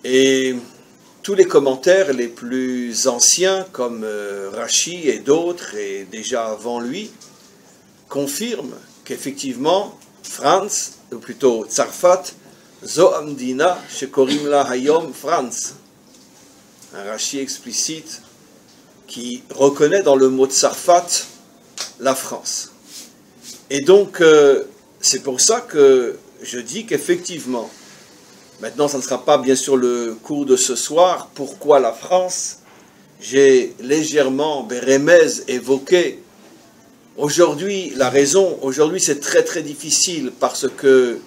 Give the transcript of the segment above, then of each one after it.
Et tous les commentaires les plus anciens, comme Rashi et d'autres, et déjà avant lui, confirment qu'effectivement, France, ou plutôt Tzarfat, Zo Amdina, Shekorim la Hayom France. Un Rashi explicite qui reconnaît dans le mot Tzarfat la France. Et donc, c'est pour ça que je dis qu'effectivement, maintenant ça ne sera pas bien sûr le cours de ce soir, pourquoi la France, j'ai légèrement, Bérémez, évoqué. Aujourd'hui, la raison, aujourd'hui c'est très très difficile parce que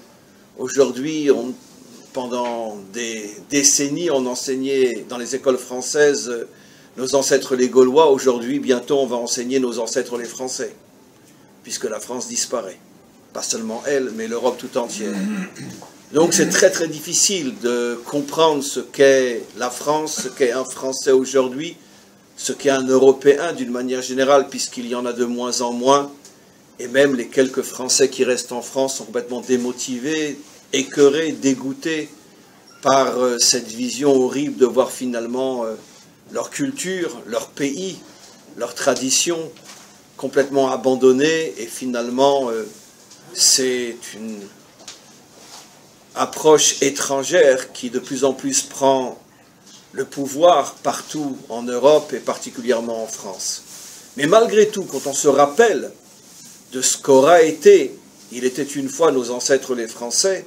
aujourd'hui, pendant des décennies, on enseignait dans les écoles françaises nos ancêtres les Gaulois. Aujourd'hui, bientôt, on va enseigner nos ancêtres les Français, puisque la France disparaît. Pas seulement elle, mais l'Europe tout entière. Donc c'est très très difficile de comprendre ce qu'est la France, ce qu'est un Français aujourd'hui, ce qu'est un Européen d'une manière générale, puisqu'il y en a de moins en moins, et même les quelques Français qui restent en France sont complètement démotivés, écœurés, dégoûtés par cette vision horrible de voir finalement leur culture, leur pays, leur tradition complètement abandonnée, et finalement c'est une approche étrangère qui de plus en plus prend le pouvoir partout en Europe et particulièrement en France. Mais malgré tout, quand on se rappelle de ce qu'aura été, il était une fois nos ancêtres les Français,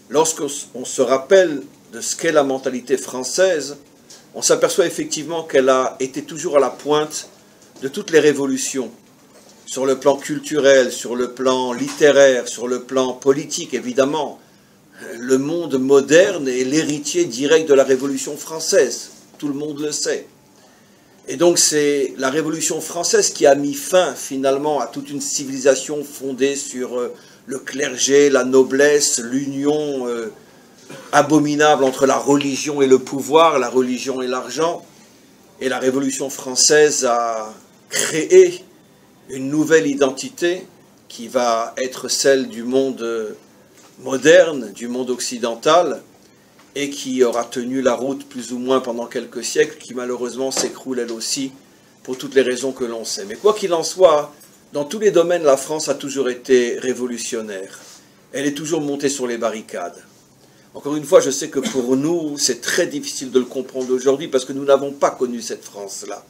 lorsqu'on se rappelle de ce qu'est la mentalité française, on s'aperçoit effectivement qu'elle a été toujours à la pointe de toutes les révolutions, sur le plan culturel, sur le plan littéraire, sur le plan politique évidemment. Le monde moderne est l'héritier direct de la Révolution française, tout le monde le sait. Et donc c'est la Révolution française qui a mis fin finalement à toute une civilisation fondée sur le clergé, la noblesse, l'union abominable entre la religion et le pouvoir, la religion et l'argent. Et la Révolution française a créé une nouvelle identité qui va être celle du monde moderne, du monde occidental, et qui aura tenu la route plus ou moins pendant quelques siècles, qui malheureusement s'écroule elle aussi, pour toutes les raisons que l'on sait. Mais quoi qu'il en soit, dans tous les domaines, la France a toujours été révolutionnaire. Elle est toujours montée sur les barricades. Encore une fois, je sais que pour nous, c'est très difficile de le comprendre aujourd'hui, parce que nous n'avons pas connu cette France-là.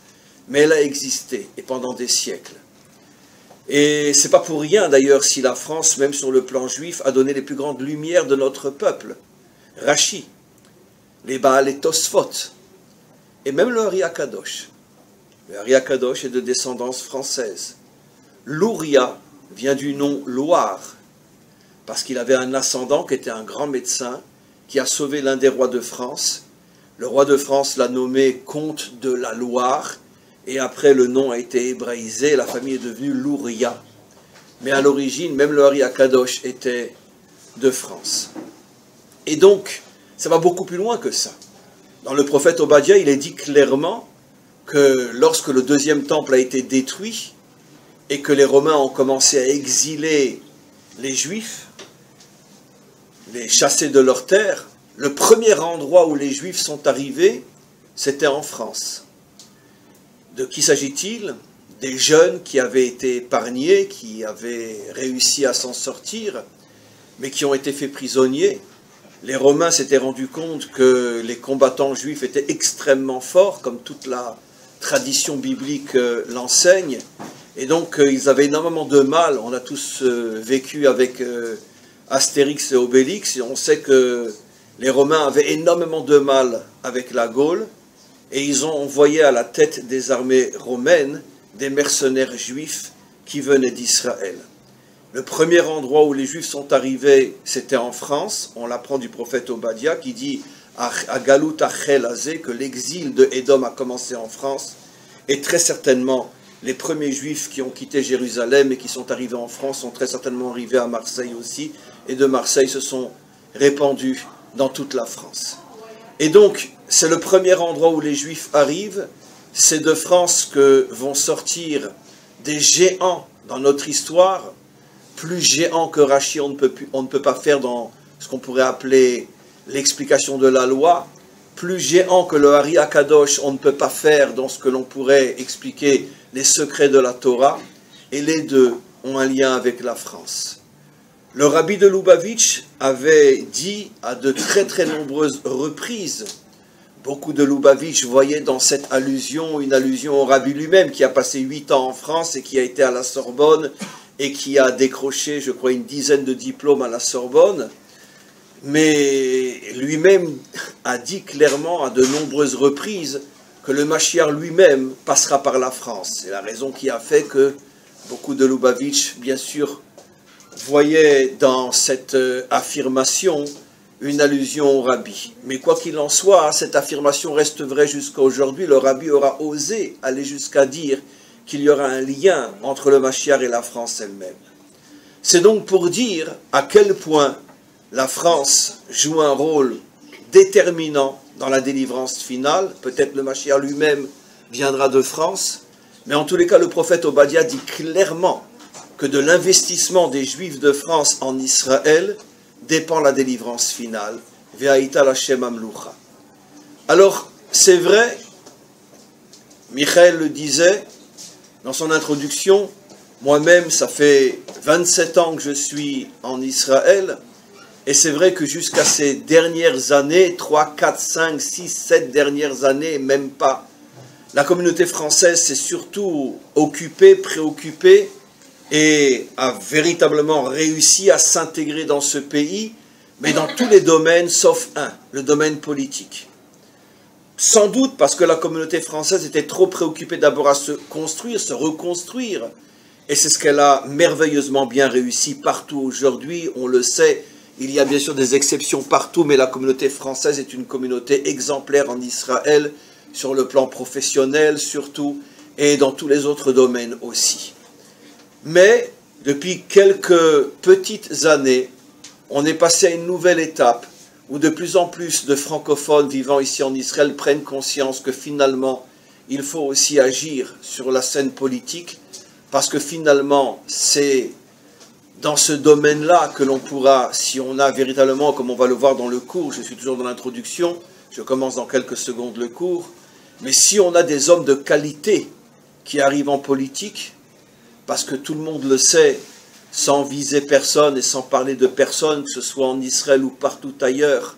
Mais elle a existé, et pendant des siècles. Et c'est pas pour rien d'ailleurs si la France, même sur le plan juif, a donné les plus grandes lumières de notre peuple. Rashi, les Baal et Tosfot, et même le Ari Akadosh. Le Ari Akadosh est de descendance française. Louria vient du nom Loire, parce qu'il avait un ascendant qui était un grand médecin, qui a sauvé l'un des rois de France. Le roi de France l'a nommé comte de la Loire, et après le nom a été hébraïsé, la famille est devenue Louria. Mais à l'origine, même le Ari Akadosh était de France. Et donc, ça va beaucoup plus loin que ça. Dans le prophète Obadiah, il est dit clairement que lorsque le deuxième temple a été détruit, et que les Romains ont commencé à exiler les Juifs, les chasser de leur terre, le premier endroit où les Juifs sont arrivés, c'était en France. De qui s'agit-il? Des jeunes qui avaient été épargnés, qui avaient réussi à s'en sortir, mais qui ont été faits prisonniers. Les Romains s'étaient rendus compte que les combattants juifs étaient extrêmement forts, comme toute la tradition biblique l'enseigne, et donc ils avaient énormément de mal. On a tous vécu avec Astérix et Obélix, et on sait que les Romains avaient énormément de mal avec la Gaule, et ils ont envoyé à la tête des armées romaines des mercenaires juifs qui venaient d'Israël. Le premier endroit où les Juifs sont arrivés, c'était en France. On l'apprend du prophète Obadiah qui dit à Galut Achel Azé que l'exil de Édom a commencé en France. Et très certainement, les premiers Juifs qui ont quitté Jérusalem et qui sont arrivés en France sont très certainement arrivés à Marseille aussi. Et de Marseille se sont répandus dans toute la France. Et donc, c'est le premier endroit où les Juifs arrivent. C'est de France que vont sortir des géants dans notre histoire, plus géants que Rashi, on ne peut pas faire dans ce qu'on pourrait appeler l'explication de la loi. plus géant que le Hari Akadosh, on ne peut pas faire dans ce que l'on pourrait expliquer les secrets de la Torah, et les deux ont un lien avec la France. Le rabbi de Lubavitch avait dit à de très très nombreuses reprises, beaucoup de Lubavitch voyaient dans cette allusion une allusion au rabbi lui-même qui a passé 8 ans en France et qui a été à la Sorbonne et qui a décroché, je crois, une dizaine de diplômes à la Sorbonne, mais lui-même a dit clairement à de nombreuses reprises que le Mashiach lui-même passera par la France. C'est la raison qui a fait que beaucoup de Lubavitch, bien sûr, voyaient dans cette affirmation une allusion au rabbi. Mais quoi qu'il en soit, cette affirmation reste vraie jusqu'à aujourd'hui. Le rabbi aura osé aller jusqu'à dire qu'il y aura un lien entre le Mashiach et la France elle-même. C'est donc pour dire à quel point la France joue un rôle déterminant dans la délivrance finale. Peut-être le Mashiach lui-même viendra de France, mais en tous les cas, le prophète Obadiah dit clairement que de l'investissement des Juifs de France en Israël dépend la délivrance finale. Ve'aïta l'Hashem Amlucha. Alors, c'est vrai, Michael le disait dans son introduction, moi-même, ça fait 27 ans que je suis en Israël, et c'est vrai que jusqu'à ces dernières années, 3, 4, 5, 6, 7 dernières années, même pas, la communauté française s'est surtout occupée, préoccupée, et a véritablement réussi à s'intégrer dans ce pays, mais dans tous les domaines, sauf un, le domaine politique. Sans doute parce que la communauté française était trop préoccupée d'abord à se construire, se reconstruire, et c'est ce qu'elle a merveilleusement bien réussi partout aujourd'hui, on le sait. Il y a bien sûr des exceptions partout, mais la communauté française est une communauté exemplaire en Israël, sur le plan professionnel surtout, et dans tous les autres domaines aussi. Mais, depuis quelques petites années, on est passé à une nouvelle étape, où de plus en plus de francophones vivant ici en Israël prennent conscience que finalement, il faut aussi agir sur la scène politique, parce que finalement, c'est dans ce domaine-là que l'on pourra, si on a véritablement, comme on va le voir dans le cours, je suis toujours dans l'introduction, je commence dans quelques secondes le cours, mais si on a des hommes de qualité qui arrivent en politique, parce que tout le monde le sait, sans viser personne et sans parler de personne, que ce soit en Israël ou partout ailleurs,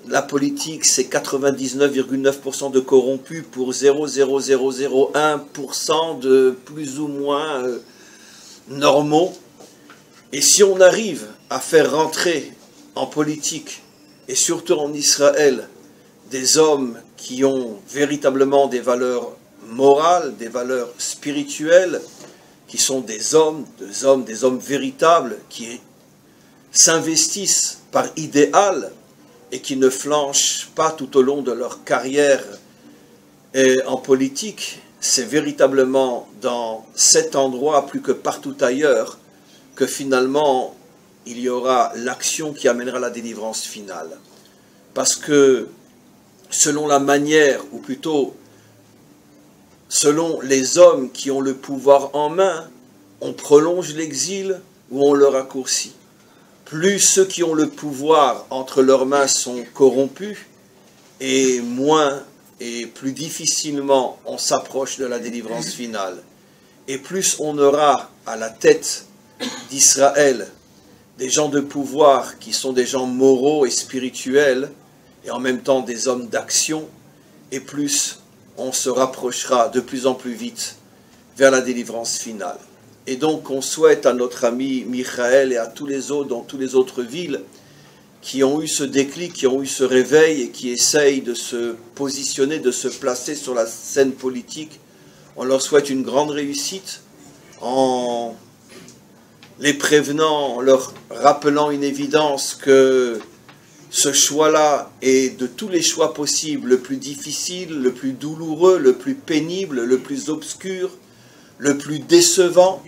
la politique c'est 99,9% de corrompus pour 0,0001% de plus ou moins normaux. Et si on arrive à faire rentrer en politique, et surtout en Israël, des hommes qui ont véritablement des valeurs morales, des valeurs spirituelles, qui sont des hommes véritables, qui s'investissent par idéal et qui ne flanchent pas tout au long de leur carrière en politique, c'est véritablement dans cet endroit, plus que partout ailleurs, que finalement il y aura l'action qui amènera la délivrance finale. Parce que selon la manière, ou plutôt selon les hommes qui ont le pouvoir en main, on prolonge l'exil ou on le raccourcit. Plus ceux qui ont le pouvoir entre leurs mains sont corrompus, et moins et plus difficilement on s'approche de la délivrance finale. Et plus on aura à la tête d'Israël des gens de pouvoir qui sont des gens moraux et spirituels, et en même temps des hommes d'action, et plus on se rapprochera de plus en plus vite vers la délivrance finale. Et donc on souhaite à notre ami Michael et à tous les autres dans toutes les autres villes qui ont eu ce déclic, qui ont eu ce réveil et qui essayent de se positionner, de se placer sur la scène politique, on leur souhaite une grande réussite en les prévenant, en leur rappelant une évidence que ce choix-là est de tous les choix possibles le plus difficile, le plus douloureux, le plus pénible, le plus obscur, le plus décevant,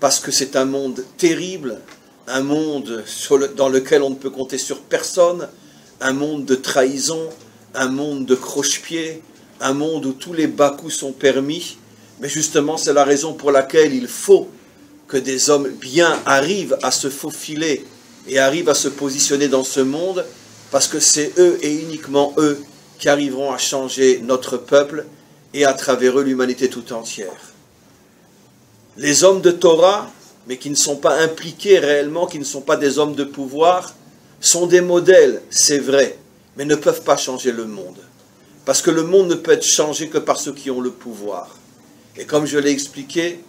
parce que c'est un monde terrible, un monde dans lequel on ne peut compter sur personne, un monde de trahison, un monde de croche-pied, un monde où tous les bas-coups sont permis, mais justement c'est la raison pour laquelle il faut que des hommes bien arrivent à se faufiler et arrivent à se positionner dans ce monde, parce que c'est eux et uniquement eux qui arriveront à changer notre peuple et à travers eux l'humanité tout entière. Les hommes de Torah, mais qui ne sont pas impliqués réellement, qui ne sont pas des hommes de pouvoir, sont des modèles, c'est vrai, mais ne peuvent pas changer le monde. Parce que le monde ne peut être changé que par ceux qui ont le pouvoir. Et comme je l'ai expliqué,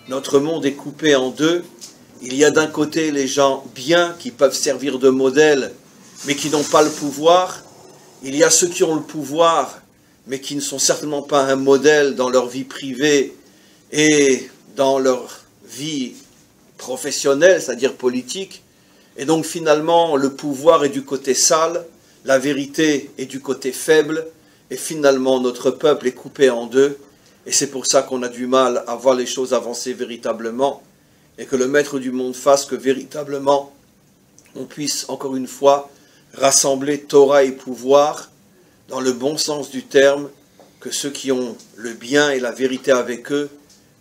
notre monde est coupé en deux. Il y a d'un côté les gens bien qui peuvent servir de modèle, mais qui n'ont pas le pouvoir. Il y a ceux qui ont le pouvoir, mais qui ne sont certainement pas un modèle dans leur vie privée et dans leur vie professionnelle, c'est-à-dire politique. Et donc finalement, le pouvoir est du côté sale, la vérité est du côté faible, et finalement notre peuple est coupé en deux. Et c'est pour ça qu'on a du mal à voir les choses avancer véritablement, et que le maître du monde fasse que véritablement on puisse encore une fois rassembler Torah et pouvoir dans le bon sens du terme, que ceux qui ont le bien et la vérité avec eux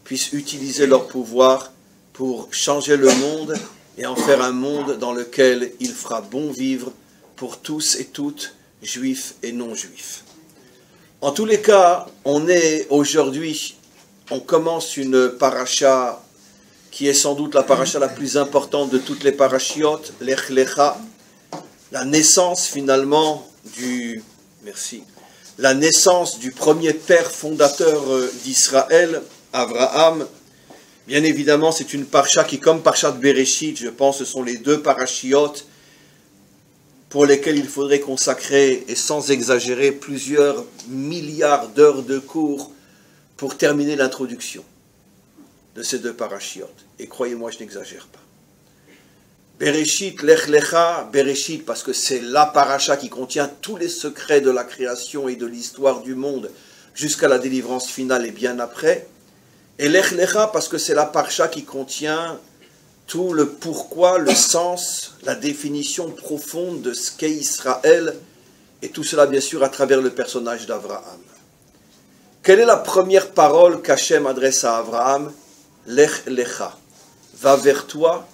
puissent utiliser leur pouvoir pour changer le monde et en faire un monde dans lequel il fera bon vivre pour tous et toutes, juifs et non-juifs. En tous les cas, on commence une paracha qui est sans doute la paracha la plus importante de toutes les parachiotes, Lech Lecha, la naissance finalement la naissance du premier père fondateur d'Israël, Abraham. Bien évidemment, c'est une paracha qui, comme Parashat Bereshit, je pense, ce sont les deux parachiotes pour lesquels il faudrait consacrer, et sans exagérer, plusieurs milliards d'heures de cours pour terminer l'introduction de ces deux parachiotes. Et croyez-moi, je n'exagère pas. Bereshit, Lech Lecha, Bereshit, parce que c'est la paracha qui contient tous les secrets de la création et de l'histoire du monde jusqu'à la délivrance finale et bien après. Et Lech Lecha, parce que c'est la paracha qui contient tout le pourquoi, le sens, la définition profonde de ce qu'est Israël, et tout cela bien sûr à travers le personnage d'Abraham. Quelle est la première parole qu'Hachem adresse à Abraham? Lech Lecha, va vers toi,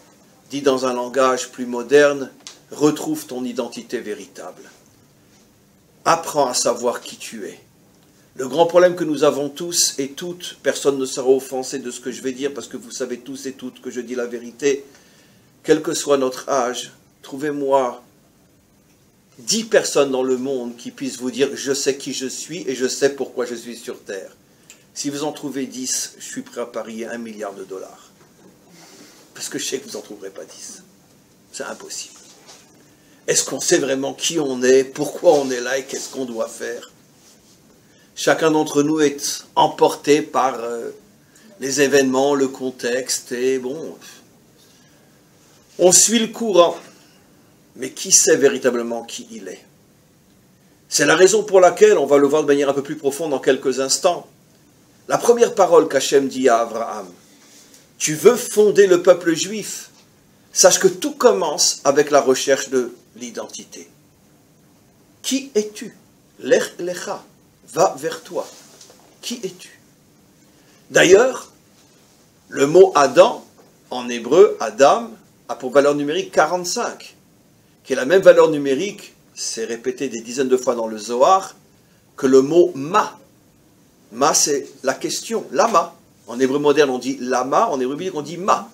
dit dans un langage plus moderne, retrouve ton identité véritable. Apprends à savoir qui tu es. Le grand problème que nous avons tous et toutes, personne ne sera offensé de ce que je vais dire, parce que vous savez tous et toutes que je dis la vérité, quel que soit notre âge, trouvez-moi 10 personnes dans le monde qui puissent vous dire « je sais qui je suis et je sais pourquoi je suis sur Terre ». Si vous en trouvez 10, je suis prêt à parier $1 milliard. Parce que je sais que vous n'en trouverez pas 10. C'est impossible. Est-ce qu'on sait vraiment qui on est, pourquoi on est là et qu'est-ce qu'on doit faire? Chacun d'entre nous est emporté par les événements, le contexte, et bon, on suit le courant. Mais qui sait véritablement qui il est? C'est la raison pour laquelle, on va le voir de manière un peu plus profonde dans quelques instants, la première parole qu'Hachem dit à Abraham, tu veux fonder le peuple juif, sache que tout commence avec la recherche de l'identité. Qui es-tu? Lech Lecha, va vers toi. Qui es-tu? D'ailleurs, le mot Adam, en hébreu, Adam, a pour valeur numérique 45, qui est la même valeur numérique, c'est répété des dizaines de fois dans le Zohar, que le mot ma. Ma, c'est la question, lama. En hébreu moderne, on dit lama, en hébreu biblique, on dit ma.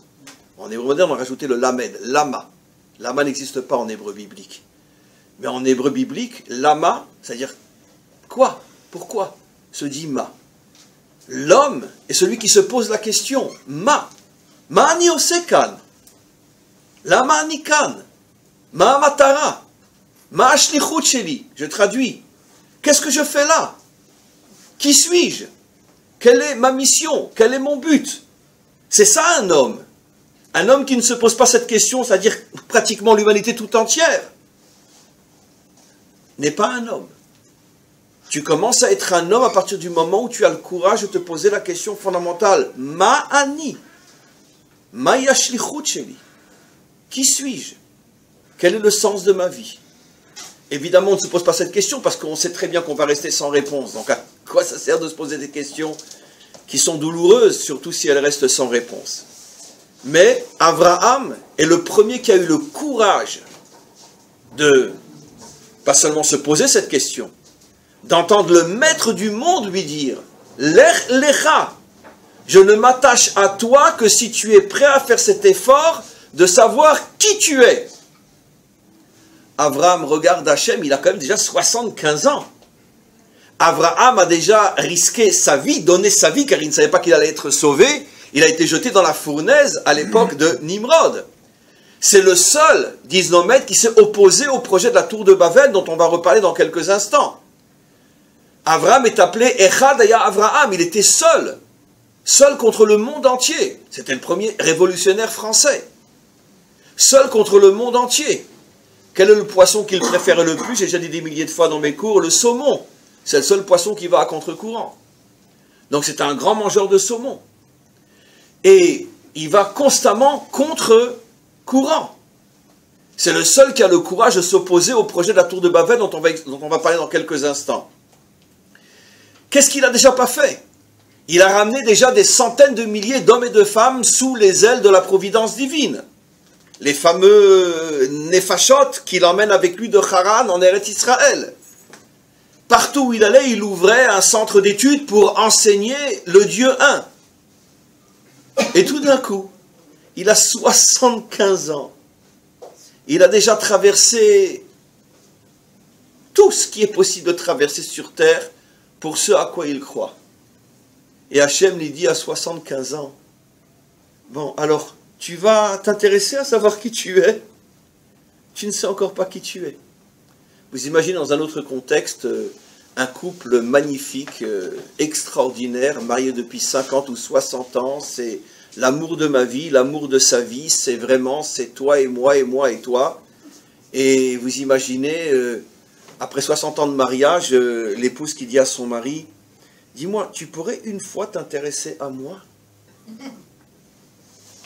En hébreu moderne, on a rajouté le lamed, lama. Lama n'existe pas en hébreu biblique. Mais en hébreu biblique, lama, c'est-à-dire quoi? Pourquoi? Se dit ma. L'homme est celui qui se pose la question, ma. Ma ani osekan. Lama ani kan. Ma matara. Ma ashlichut sheli. Je traduis. Qu'est-ce que je fais là? Qui suis-je? Quelle est ma mission? Quel est mon but? C'est ça un homme. Un homme qui ne se pose pas cette question, c'est-à-dire pratiquement l'humanité tout entière, n'est pas un homme. Tu commences à être un homme à partir du moment où tu as le courage de te poser la question fondamentale. Ma ani? Ma yashlichut sheli. Qui suis-je? Quel est le sens de ma vie? Évidemment, on ne se pose pas cette question parce qu'on sait très bien qu'on va rester sans réponse. Donc à quoi ça sert de se poser des questions qui sont douloureuses, surtout si elles restent sans réponse? Mais Abraham est le premier qui a eu le courage de, pas seulement se poser cette question, d'entendre le maître du monde lui dire « Lech lecha » je ne m'attache à toi que si tu es prêt à faire cet effort de savoir qui tu es. Abraham regarde Hachem, il a quand même déjà 75 ans. Abraham a déjà risqué sa vie, donné sa vie, car il ne savait pas qu'il allait être sauvé. Il a été jeté dans la fournaise à l'époque de Nimrod. C'est le seul, disent nos maîtres, qui s'est opposé au projet de la tour de Babel, dont on va reparler dans quelques instants. Abraham est appelé Echad Haya Abraham, il était seul. Seul contre le monde entier. C'était le premier révolutionnaire français. Seul contre le monde entier. Quel est le poisson qu'il préfère le plus? J'ai déjà dit des milliers de fois dans mes cours, le saumon. C'est le seul poisson qui va à contre-courant. Donc c'est un grand mangeur de saumon. Et il va constamment contre-courant. C'est le seul qui a le courage de s'opposer au projet de la tour de Babel dont on va parler dans quelques instants. Qu'est-ce qu'il n'a déjà pas fait? Il a ramené déjà des centaines de milliers d'hommes et de femmes sous les ailes de la providence divine. Les fameux Nefashot qu'il emmène avec lui de Haran en Eretz Israël. Partout où il allait, il ouvrait un centre d'études pour enseigner le Dieu un. Et tout d'un coup, il a 75 ans. Il a déjà traversé tout ce qui est possible de traverser sur terre pour ce à quoi il croit. Et Hachem lui dit à 75 ans, bon, alors, tu vas t'intéresser à savoir qui tu es? Tu ne sais encore pas qui tu es. Vous imaginez dans un autre contexte, un couple magnifique, extraordinaire, marié depuis 50 ou 60 ans, c'est l'amour de ma vie, l'amour de sa vie, c'est vraiment, c'est toi et moi et toi. Et vous imaginez, après 60 ans de mariage, l'épouse qui dit à son mari, dis-moi, tu pourrais une fois t'intéresser à moi?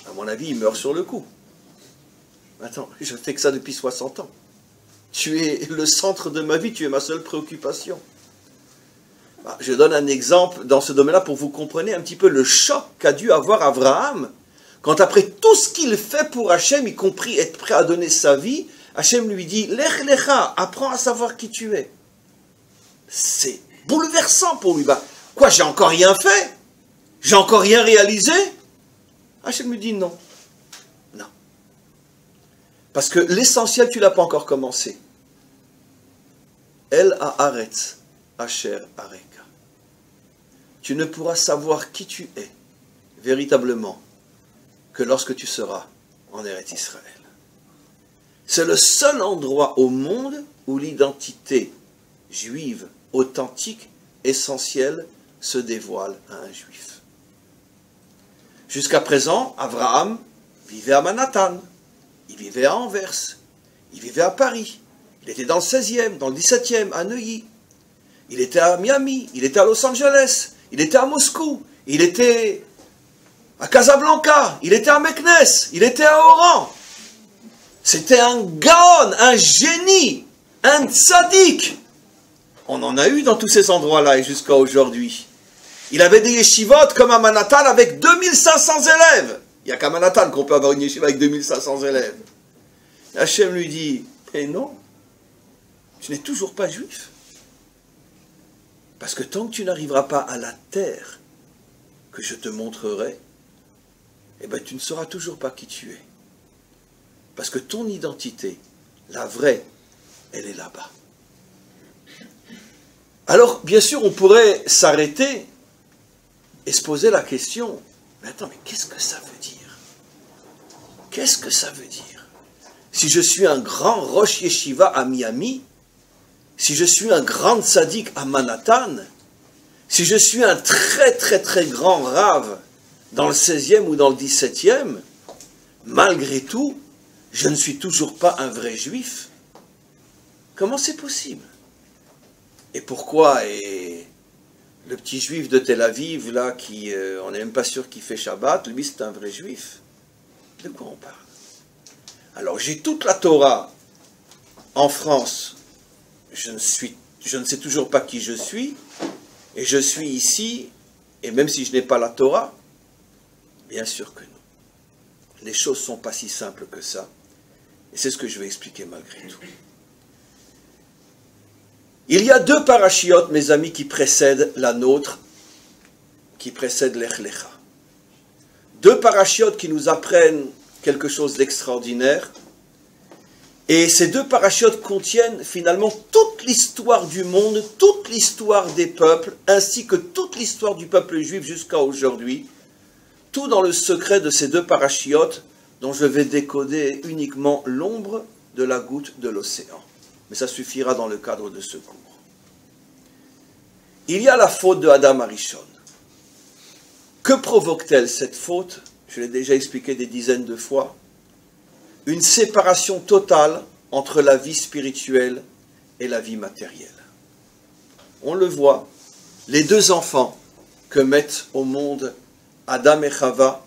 À mon avis, il meurt sur le coup. Attends, je fais que ça depuis 60 ans. Tu es le centre de ma vie, tu es ma seule préoccupation. Je donne un exemple dans ce domaine-là pour que vous compreniez un petit peu le choc qu'a dû avoir Abraham quand après tout ce qu'il fait pour Hachem, y compris être prêt à donner sa vie, Hachem lui dit, Lech lecha, apprends à savoir qui tu es. C'est bouleversant pour lui. Quoi, j'ai encore rien fait? J'ai encore rien réalisé? Hachem lui dit non. Non. Parce que l'essentiel, tu ne l'as pas encore commencé. El haaretz asher areka. Tu ne pourras savoir qui tu es, véritablement, que lorsque tu seras en Eretz Israël. C'est le seul endroit au monde où l'identité juive, authentique, essentielle, se dévoile à un juif. Jusqu'à présent, Abraham vivait à Manhattan, il vivait à Anvers, il vivait à Paris, il était dans le 16e, dans le 17e, à Neuilly, il était à Miami, il était à Los Angeles, il était à Moscou, il était à Casablanca, il était à Meknès, il était à Oran. C'était un gaon, un génie, un tzaddik. On en a eu dans tous ces endroits-là et jusqu'à aujourd'hui. Il avait des yeshivot comme à Manhattan avec 2500 élèves. Il n'y a qu'à Manhattan qu'on peut avoir une yeshiva avec 2500 élèves. Hachem lui dit, mais non, tu n'es toujours pas juif. Parce que tant que tu n'arriveras pas à la terre que je te montrerai, eh bien tu ne sauras toujours pas qui tu es. Parce que ton identité, la vraie, elle est là-bas. Alors, bien sûr, on pourrait s'arrêter et se poser la question, mais attends, mais qu'est-ce que ça veut dire? Qu'est-ce que ça veut dire? Si je suis un grand Rosh Yeshiva à Miami, si je suis un grand tzaddik à Manhattan, si je suis un très très très grand rave dans le 16e ou dans le 17e, malgré tout, je ne suis toujours pas un vrai juif. Comment c'est possible? Et pourquoi le petit juif de Tel Aviv, là, qui, on n'est même pas sûr qu'il fait Shabbat, lui c'est un vrai juif? De quoi on parle? Alors j'ai toute la Torah en France, je ne sais toujours pas qui je suis, et je suis ici, et même si je n'ai pas la Torah, bien sûr que non. Les choses ne sont pas si simples que ça, et c'est ce que je vais expliquer malgré tout. Il y a deux parachiotes, mes amis, qui précèdent la nôtre, qui précèdent Lech Lecha. Deux parachiotes qui nous apprennent quelque chose d'extraordinaire. Et ces deux parachiotes contiennent finalement toute l'histoire du monde, toute l'histoire des peuples, ainsi que toute l'histoire du peuple juif jusqu'à aujourd'hui. Tout dans le secret de ces deux parachiotes dont je vais décoder uniquement l'ombre de la goutte de l'océan. Mais ça suffira dans le cadre de ce cours. Il y a la faute de Adam Arishon. Que provoque-t-elle cette faute? Je l'ai déjà expliqué des dizaines de fois. Une séparation totale entre la vie spirituelle et la vie matérielle. On le voit, les deux enfants que mettent au monde Adam et Chava,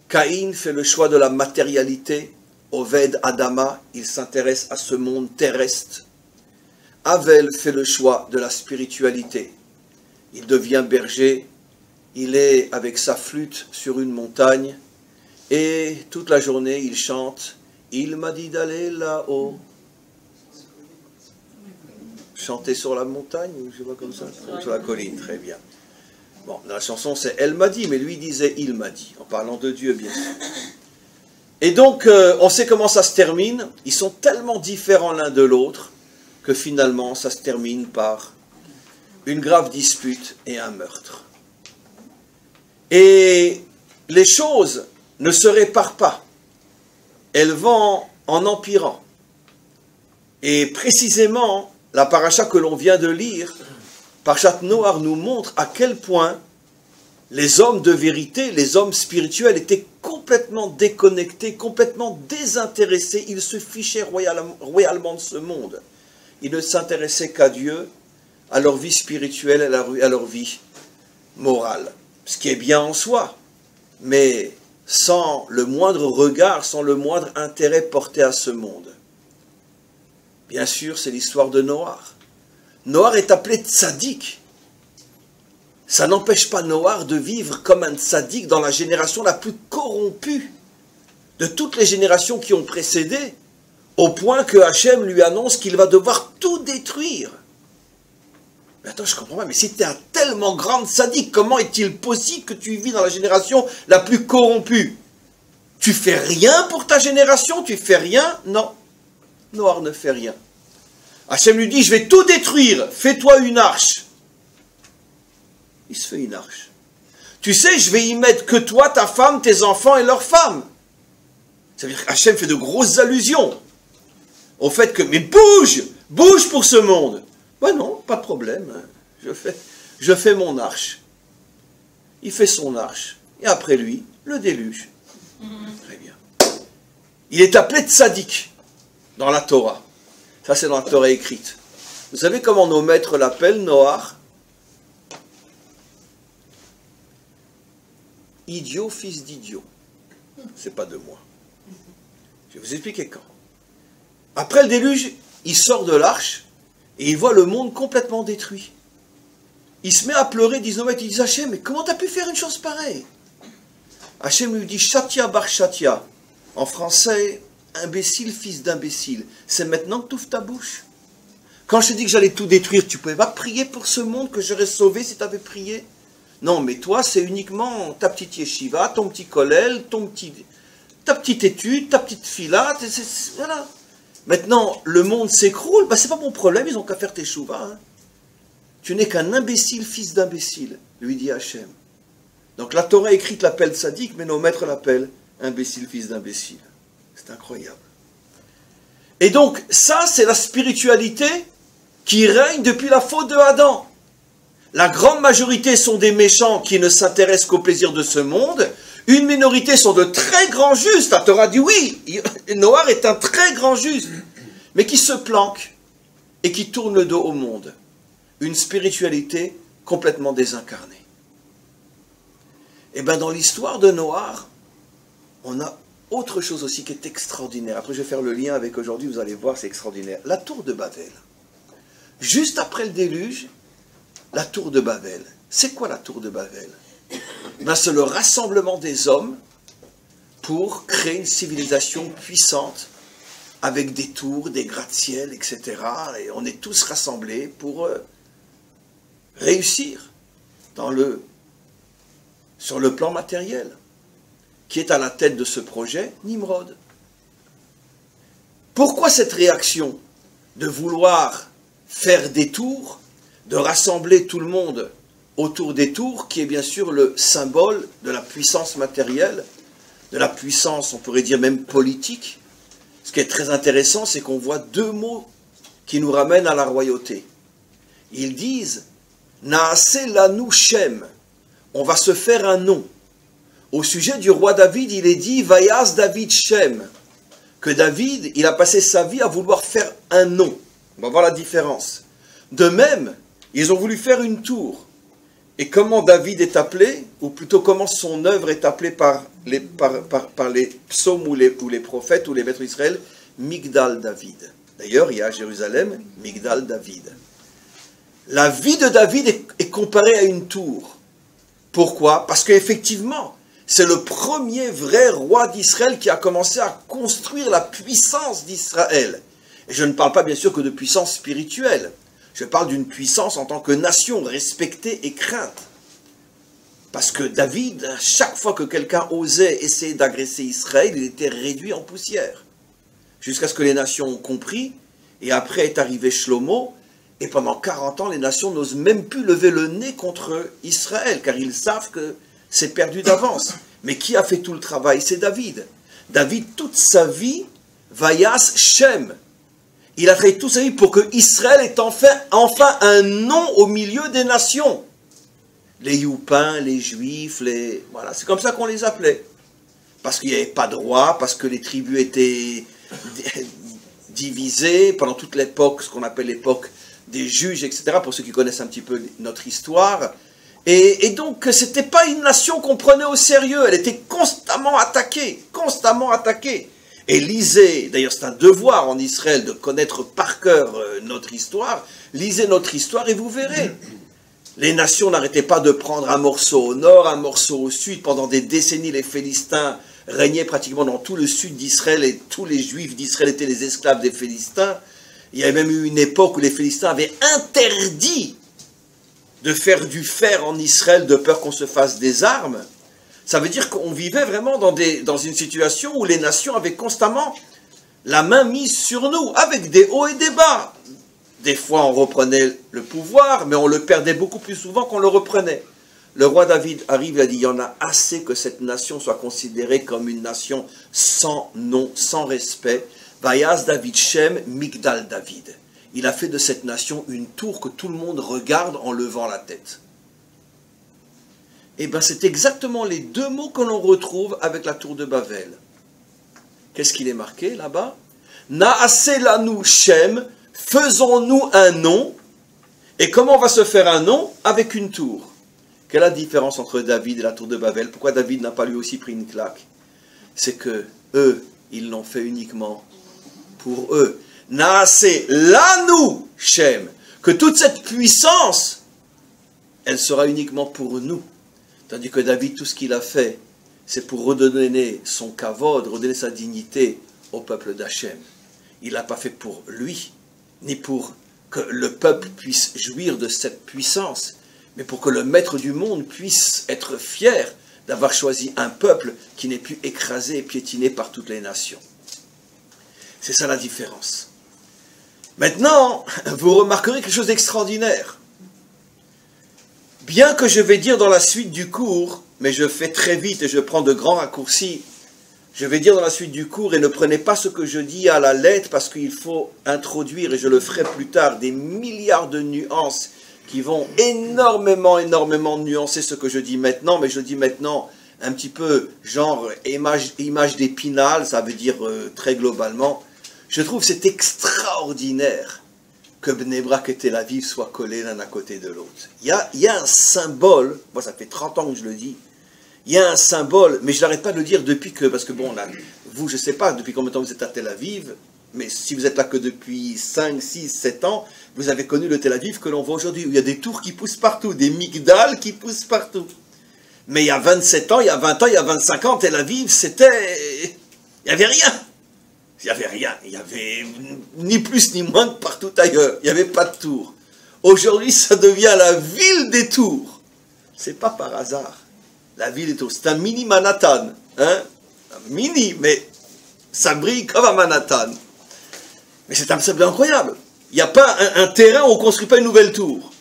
Caïn fait le choix de la matérialité, Oved Adama, il s'intéresse à ce monde terrestre. Avel fait le choix de la spiritualité. Il devient berger, il est avec sa flûte sur une montagne, et toute la journée il chante « Il m'a dit d'aller là-haut ». Chanter sur la montagne, ou je sais pas comme ça, sur la colline, très bien. Bon, dans la chanson c'est « Elle m'a dit », mais lui disait « Il m'a dit », en parlant de Dieu bien sûr. Et donc, on sait comment ça se termine. Ils sont tellement différents l'un de l'autre que finalement, ça se termine par une grave dispute et un meurtre. Et les choses ne se réparent pas. Elles vont en empirant. Et précisément, la paracha que l'on vient de lire, Parashat Noach, nous montre à quel point les hommes de vérité, les hommes spirituels étaient complètement déconnectés, complètement désintéressés. Ils se fichaient royalement de ce monde. Ils ne s'intéressaient qu'à Dieu, à leur vie spirituelle, à leur vie morale. Ce qui est bien en soi, mais sans le moindre regard, sans le moindre intérêt porté à ce monde. Bien sûr, c'est l'histoire de Noach. Noach est appelé tzaddik. Ça n'empêche pas Noach de vivre comme un tzaddik dans la génération la plus corrompue de toutes les générations qui ont précédé, au point que Hachem lui annonce qu'il va devoir tout détruire. Mais attends, je comprends pas, mais si tu es un tellement grand tzaddik, comment est-il possible que tu vis dans la génération la plus corrompue? Tu fais rien pour ta génération? Tu fais rien? Non. Noach ne fait rien. Hachem lui dit, je vais tout détruire, fais-toi une arche. Il se fait une arche. Tu sais, je vais y mettre que toi, ta femme, tes enfants et leurs femmes. Ça veut dire qu'Hachem fait de grosses allusions au fait que, mais bouge pour ce monde. Ben non, pas de problème, je fais mon arche. Il fait son arche. Et après lui, le déluge. Très bien. Il est appelé tzaddik dans la Torah. Ça, c'est dans la Torah écrite. Vous savez comment nos maîtres l'appellent, Noach? Idiot, fils d'idiot. C'est pas de moi. Je vais vous expliquer quand. Après le déluge, il sort de l'arche et il voit le monde complètement détruit. Il se met à pleurer, il dit Hachem, mais comment t'as pu faire une chose pareille? Hachem lui dit Shatia bar Shatia. En français, imbécile, fils d'imbécile. C'est maintenant que tu ouvres ta bouche. Quand je te dis que j'allais tout détruire, tu ne pouvais pas prier pour ce monde que j'aurais sauvé si tu avais prié? Non, mais toi, c'est uniquement ta petite yeshiva, ton petit kollel, ta petite étude, ta petite fila, voilà. Maintenant, le monde s'écroule, c'est pas mon problème, ils n'ont qu'à faire tes chouvas. Hein. Tu n'es qu'un imbécile, fils d'imbécile, lui dit Hachem. Donc la Torah écrite l'appelle tzaddik, mais nos maîtres l'appellent imbécile, fils d'imbécile. C'est incroyable. Et donc, ça, c'est la spiritualité qui règne depuis la faute de Adam. La grande majorité sont des méchants qui ne s'intéressent qu'au plaisir de ce monde. Une minorité sont de très grands justes. La Torah dit oui, Noach est un très grand juste, mais qui se planque et qui tourne le dos au monde. Une spiritualité complètement désincarnée. Et bien dans l'histoire de Noach, on a autre chose aussi qui est extraordinaire. Après je vais faire le lien avec aujourd'hui, vous allez voir, c'est extraordinaire. La tour de Babel. Juste après le déluge, la tour de Babel. C'est quoi la tour de Babel? C'est le rassemblement des hommes pour créer une civilisation puissante avec des tours, des gratte-ciel, etc. Et on est tous rassemblés pour réussir sur le plan matériel. Qui est à la tête de ce projet? Nimrod. Pourquoi cette réaction de vouloir faire des tours, de rassembler tout le monde autour des tours, qui est bien sûr le symbole de la puissance matérielle, de la puissance, on pourrait dire même politique? Ce qui est très intéressant, c'est qu'on voit deux mots qui nous ramènent à la royauté. Ils disent « Naaseh lanu Shem » on va se faire un nom. Au sujet du roi David, il est dit « Vayas David Shem » que David, il a passé sa vie à vouloir faire un nom. On va voir la différence. De même, ils ont voulu faire une tour. Et comment David est appelé, ou plutôt comment son œuvre est appelée par les psaumes ou les prophètes ou les maîtres d'Israël? Migdal David. D'ailleurs, il y a à Jérusalem, Migdal David. La vie de David est comparée à une tour. Pourquoi? Parce qu'effectivement, c'est le premier vrai roi d'Israël qui a commencé à construire la puissance d'Israël. Et je ne parle pas bien sûr que de puissance spirituelle. Je parle d'une puissance en tant que nation respectée et crainte. Parce que David, chaque fois que quelqu'un osait essayer d'agresser Israël, il était réduit en poussière. Jusqu'à ce que les nations ont compris, et après est arrivé Shlomo, et pendant 40 ans, les nations n'osent même plus lever le nez contre Israël, car ils savent que c'est perdu d'avance. Mais qui a fait tout le travail? C'est David. David, toute sa vie, Vayas Shem. Il a travaillé toute sa vie pour que Israël ait enfin un nom au milieu des nations. Les Youpins, les Juifs, voilà, c'est comme ça qu'on les appelait. Parce qu'il n'y avait pas de roi, parce que les tribus étaient divisées pendant toute l'époque, ce qu'on appelle l'époque des juges, etc., pour ceux qui connaissent un petit peu notre histoire. Et donc, ce n'était pas une nation qu'on prenait au sérieux, elle était constamment attaquée, constamment attaquée. Et lisez, d'ailleurs c'est un devoir en Israël de connaître par cœur notre histoire, lisez notre histoire et vous verrez. Les nations n'arrêtaient pas de prendre un morceau au nord, un morceau au sud. Pendant des décennies, les Philistins régnaient pratiquement dans tout le sud d'Israël et tous les Juifs d'Israël étaient les esclaves des Philistins. Il y avait même eu une époque où les Philistins avaient interdit de faire du fer en Israël de peur qu'on se fasse des armes. Ça veut dire qu'on vivait vraiment dans une situation où les nations avaient constamment la main mise sur nous, avec des hauts et des bas. Des fois, on reprenait le pouvoir, mais on le perdait beaucoup plus souvent qu'on le reprenait. Le roi David arrive et a dit, il y en a assez que cette nation soit considérée comme une nation sans nom, sans respect. Vayas David Shem, Migdal David. Il a fait de cette nation une tour que tout le monde regarde en levant la tête. Eh bien, c'est exactement les deux mots que l'on retrouve avec la tour de Babel. Qu'est-ce qu'il est marqué là-bas? Naaseh lanu Shem, faisons-nous un nom. Et comment on va se faire un nom? Avec une tour. Quelle est la différence entre David et la tour de Babel? Pourquoi David n'a pas lui aussi pris une claque? C'est que eux, ils l'ont fait uniquement pour eux. Naaseh lanu Shem, que toute cette puissance, elle sera uniquement pour nous. Tandis que David, tout ce qu'il a fait, c'est pour redonner son kavod, redonner sa dignité au peuple d'Hachem. Il ne l'a pas fait pour lui, ni pour que le peuple puisse jouir de cette puissance, mais pour que le maître du monde puisse être fier d'avoir choisi un peuple qui n'est plus écrasé et piétiné par toutes les nations. C'est ça la différence. Maintenant, vous remarquerez quelque chose d'extraordinaire. Bien que je vais dire dans la suite du cours, mais je fais très vite et je prends de grands raccourcis, je vais dire dans la suite du cours, et ne prenez pas ce que je dis à la lettre, parce qu'il faut introduire, et je le ferai plus tard, des milliards de nuances qui vont énormément nuancer ce que je dis maintenant, mais je dis maintenant un petit peu genre image d'épinal, ça veut dire très globalement. Je trouve que c'est extraordinaire que Bnei Brak et Tel Aviv soient collés l'un à côté de l'autre. Il y a un symbole, moi ça fait 30 ans que je le dis, il y a un symbole, mais je n'arrête pas de le dire depuis que, parce que bon, là, vous, je ne sais pas depuis combien de temps vous êtes à Tel Aviv, mais si vous êtes là que depuis 5, 6, 7 ans, vous avez connu le Tel Aviv que l'on voit aujourd'hui, où il y a des tours qui poussent partout, des migdals qui poussent partout. Mais il y a 27 ans, il y a 20 ans, il y a 25 ans, Tel Aviv, c'était... Il n'y avait rien. Il n'y avait rien. Il n'y avait ni plus ni moins que partout ailleurs. Il n'y avait pas de tour. Aujourd'hui, ça devient la ville des tours. C'est pas par hasard. La ville des tours. C'est un mini Manhattan. Hein? Un mini, mais ça brille comme à Manhattan. Mais c'est absolument incroyable. Il n'y a pas un terrain où on ne construit pas une nouvelle tour.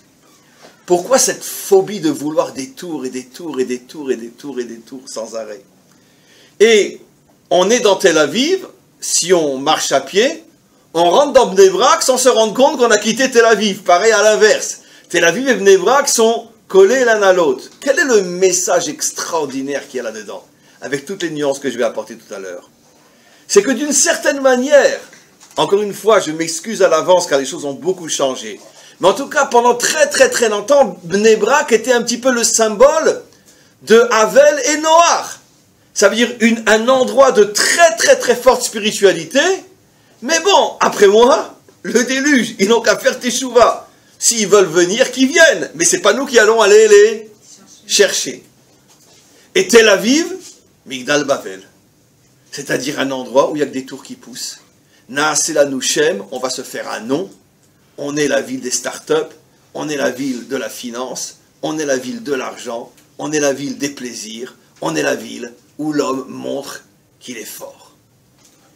Pourquoi cette phobie de vouloir des tours et des tours et des tours et des tours et des tours sans arrêt? Et on est dans Tel Aviv, si on marche à pied, on rentre dans Bnei Brak sans se rendre compte qu'on a quitté Tel Aviv. Pareil à l'inverse. Tel Aviv et Bnei Brak sont collés l'un à l'autre. Quel est le message extraordinaire qu'il y a là-dedans? Avec toutes les nuances que je vais apporter tout à l'heure. C'est que d'une certaine manière, encore une fois, je m'excuse à l'avance car les choses ont beaucoup changé. Mais en tout cas, pendant très longtemps, Bnei Brak était un petit peu le symbole de Havel et Noach. Ça veut dire un endroit de très forte spiritualité. Mais bon, après moi, le déluge, ils n'ont qu'à faire teshuva. S'ils veulent venir, qu'ils viennent. Mais c'est pas nous qui allons aller les chercher. Et Tel Aviv, Migdal Bavel. C'est-à-dire un endroit où il n'y a que des tours qui poussent. Naasela Nushem, on va se faire un nom. On est la ville des startups, on est la ville de la finance, on est la ville de l'argent, on est la ville des plaisirs, on est la ville où l'homme montre qu'il est fort.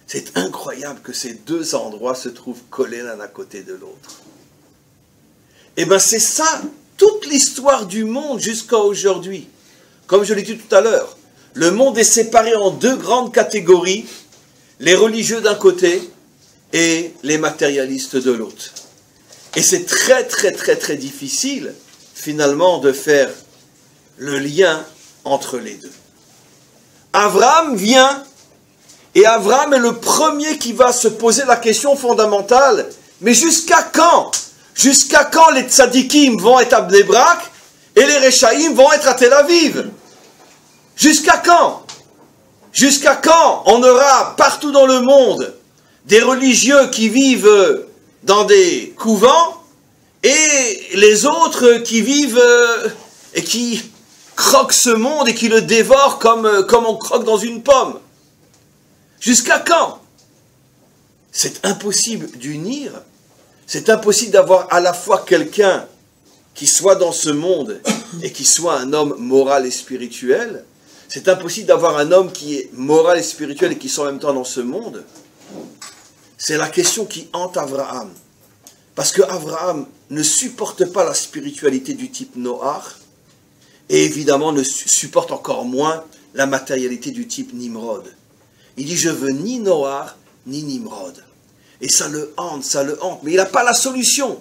C'est incroyable que ces deux endroits se trouvent collés l'un à côté de l'autre. Et bien c'est ça, toute l'histoire du monde jusqu'à aujourd'hui. Comme je l'ai dit tout à l'heure, le monde est séparé en deux grandes catégories, les religieux d'un côté et les matérialistes de l'autre. Et c'est très difficile, finalement, de faire le lien entre les deux. Abraham vient, et Abraham est le premier qui va se poser la question fondamentale, mais jusqu'à quand? Jusqu'à quand les tzadikim vont être à Bnei Brak, et les Rechaïm vont être à Tel Aviv? Jusqu'à quand? Jusqu'à quand on aura partout dans le monde des religieux qui vivent dans des couvents, et les autres qui vivent et qui croquent ce monde et qui le dévorent comme on croque dans une pomme. Jusqu'à quand? C'est impossible d'unir, c'est impossible d'avoir à la fois quelqu'un qui soit dans ce monde et qui soit un homme moral et spirituel. C'est impossible d'avoir un homme qui est moral et spirituel et qui soit en même temps dans ce monde. C'est la question qui hante Abraham. Parce que Abraham ne supporte pas la spiritualité du type Noach, et évidemment ne supporte encore moins la matérialité du type Nimrod. Il dit, je veux ni Noach, ni Nimrod. Et ça le hante, mais il n'a pas la solution.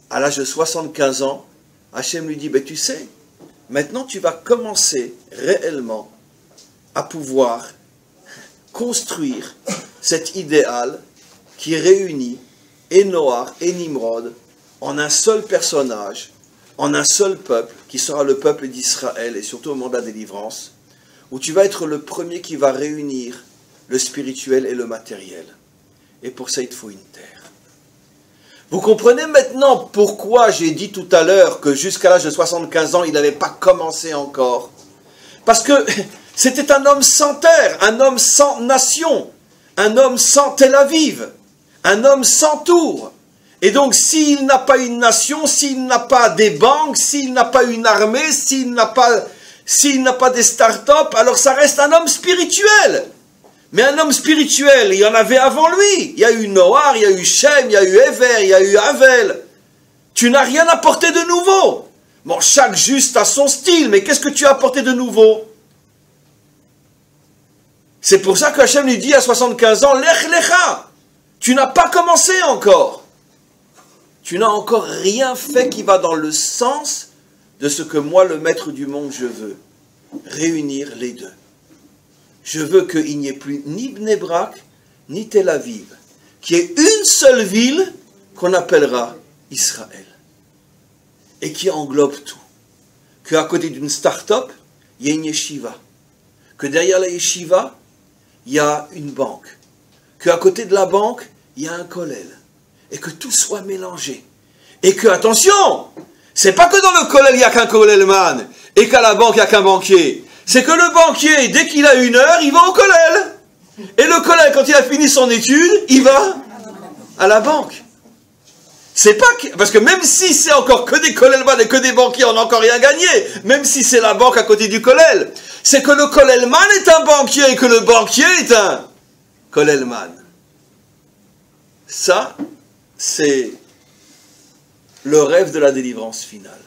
À l'âge de 75 ans, Hachem lui dit, ben, tu sais, maintenant tu vas commencer réellement à pouvoir construire cet idéal qui réunit et Noach et Nimrod en un seul personnage, en un seul peuple, qui sera le peuple d'Israël, et surtout au moment de la délivrance, où tu vas être le premier qui va réunir le spirituel et le matériel. Et pour ça, il te faut une terre. Vous comprenez maintenant pourquoi j'ai dit tout à l'heure que jusqu'à l'âge de 75 ans, il n'avait pas commencé encore? Parce que c'était un homme sans terre, un homme sans nation, un homme sans Tel Aviv, un homme sans tour. Et donc, s'il n'a pas une nation, s'il n'a pas des banques, s'il n'a pas une armée, s'il n'a pas des start-up, alors ça reste un homme spirituel. Mais un homme spirituel, il y en avait avant lui. Il y a eu Noach, il y a eu Shem, il y a eu Ever, il y a eu Havel. Tu n'as rien apporté de nouveau. Bon, chaque juste a son style, mais qu'est-ce que tu as apporté de nouveau? C'est pour ça que Hachem lui dit à 75 ans, Lech Lecha. Tu n'as pas commencé encore. Tu n'as encore rien fait qui va dans le sens de ce que moi, le maître du monde, je veux. Réunir les deux. Je veux qu'il n'y ait plus ni Bnei Brak, ni Tel Aviv. Qu'il y ait une seule ville qu'on appellera Israël. Et qui englobe tout. Qu'à côté d'une start-up, il y a une yeshiva. Que derrière la yeshiva, il y a une banque. Qu'à côté de la banque, il y a un kollel. Et que tout soit mélangé. Et que, attention, c'est pas que dans le kollel, il n'y a qu'un kollelman, et qu'à la banque, il n'y a qu'un banquier. C'est que le banquier, dès qu'il a une heure, il va au kollel. Et le collègue, quand il a fini son étude, il va à la banque. C'est pas que, parce que même si c'est encore que des kollelman et que des banquiers, on n'a encore rien gagné, même si c'est la banque à côté du kollel, c'est que le kollelman est un banquier et que le banquier est un kollelman. Ça, c'est le rêve de la délivrance finale.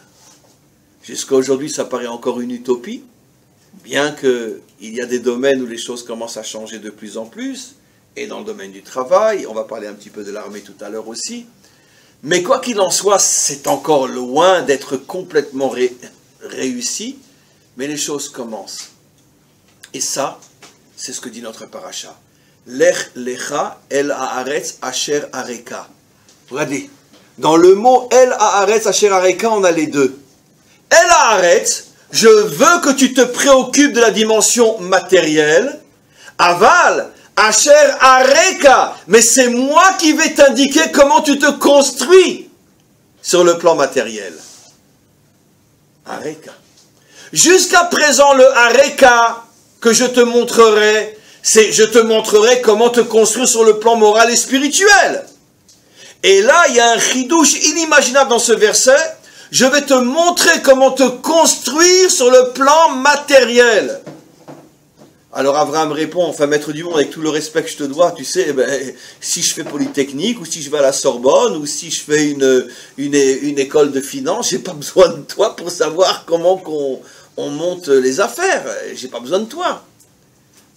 Jusqu'à aujourd'hui, ça paraît encore une utopie, bien qu'il y a des domaines où les choses commencent à changer de plus en plus, et dans le domaine du travail, on va parler un petit peu de l'armée tout à l'heure aussi, mais quoi qu'il en soit, c'est encore loin d'être complètement réussi, mais les choses commencent. Et ça, c'est ce que dit notre paracha. Lech lecha el haaretz asher areka. Regardez, dans le mot el haaretz asher areka, on a les deux. El haaretz, je veux que tu te préoccupes de la dimension matérielle. Aval, asher areka, mais c'est moi qui vais t'indiquer comment tu te construis sur le plan matériel. Areka. Jusqu'à présent, le areka que je te montrerai, c'est je te montrerai comment te construire sur le plan moral et spirituel. Et là, il y a un chidouche inimaginable dans ce verset. Je vais te montrer comment te construire sur le plan matériel. Alors Abraham répond, enfin maître du monde, avec tout le respect que je te dois, tu sais, si je fais Polytechnique, ou si je vais à la Sorbonne, ou si je fais une école de finance, j'ai pas besoin de toi pour savoir comment on monte les affaires. J'ai pas besoin de toi.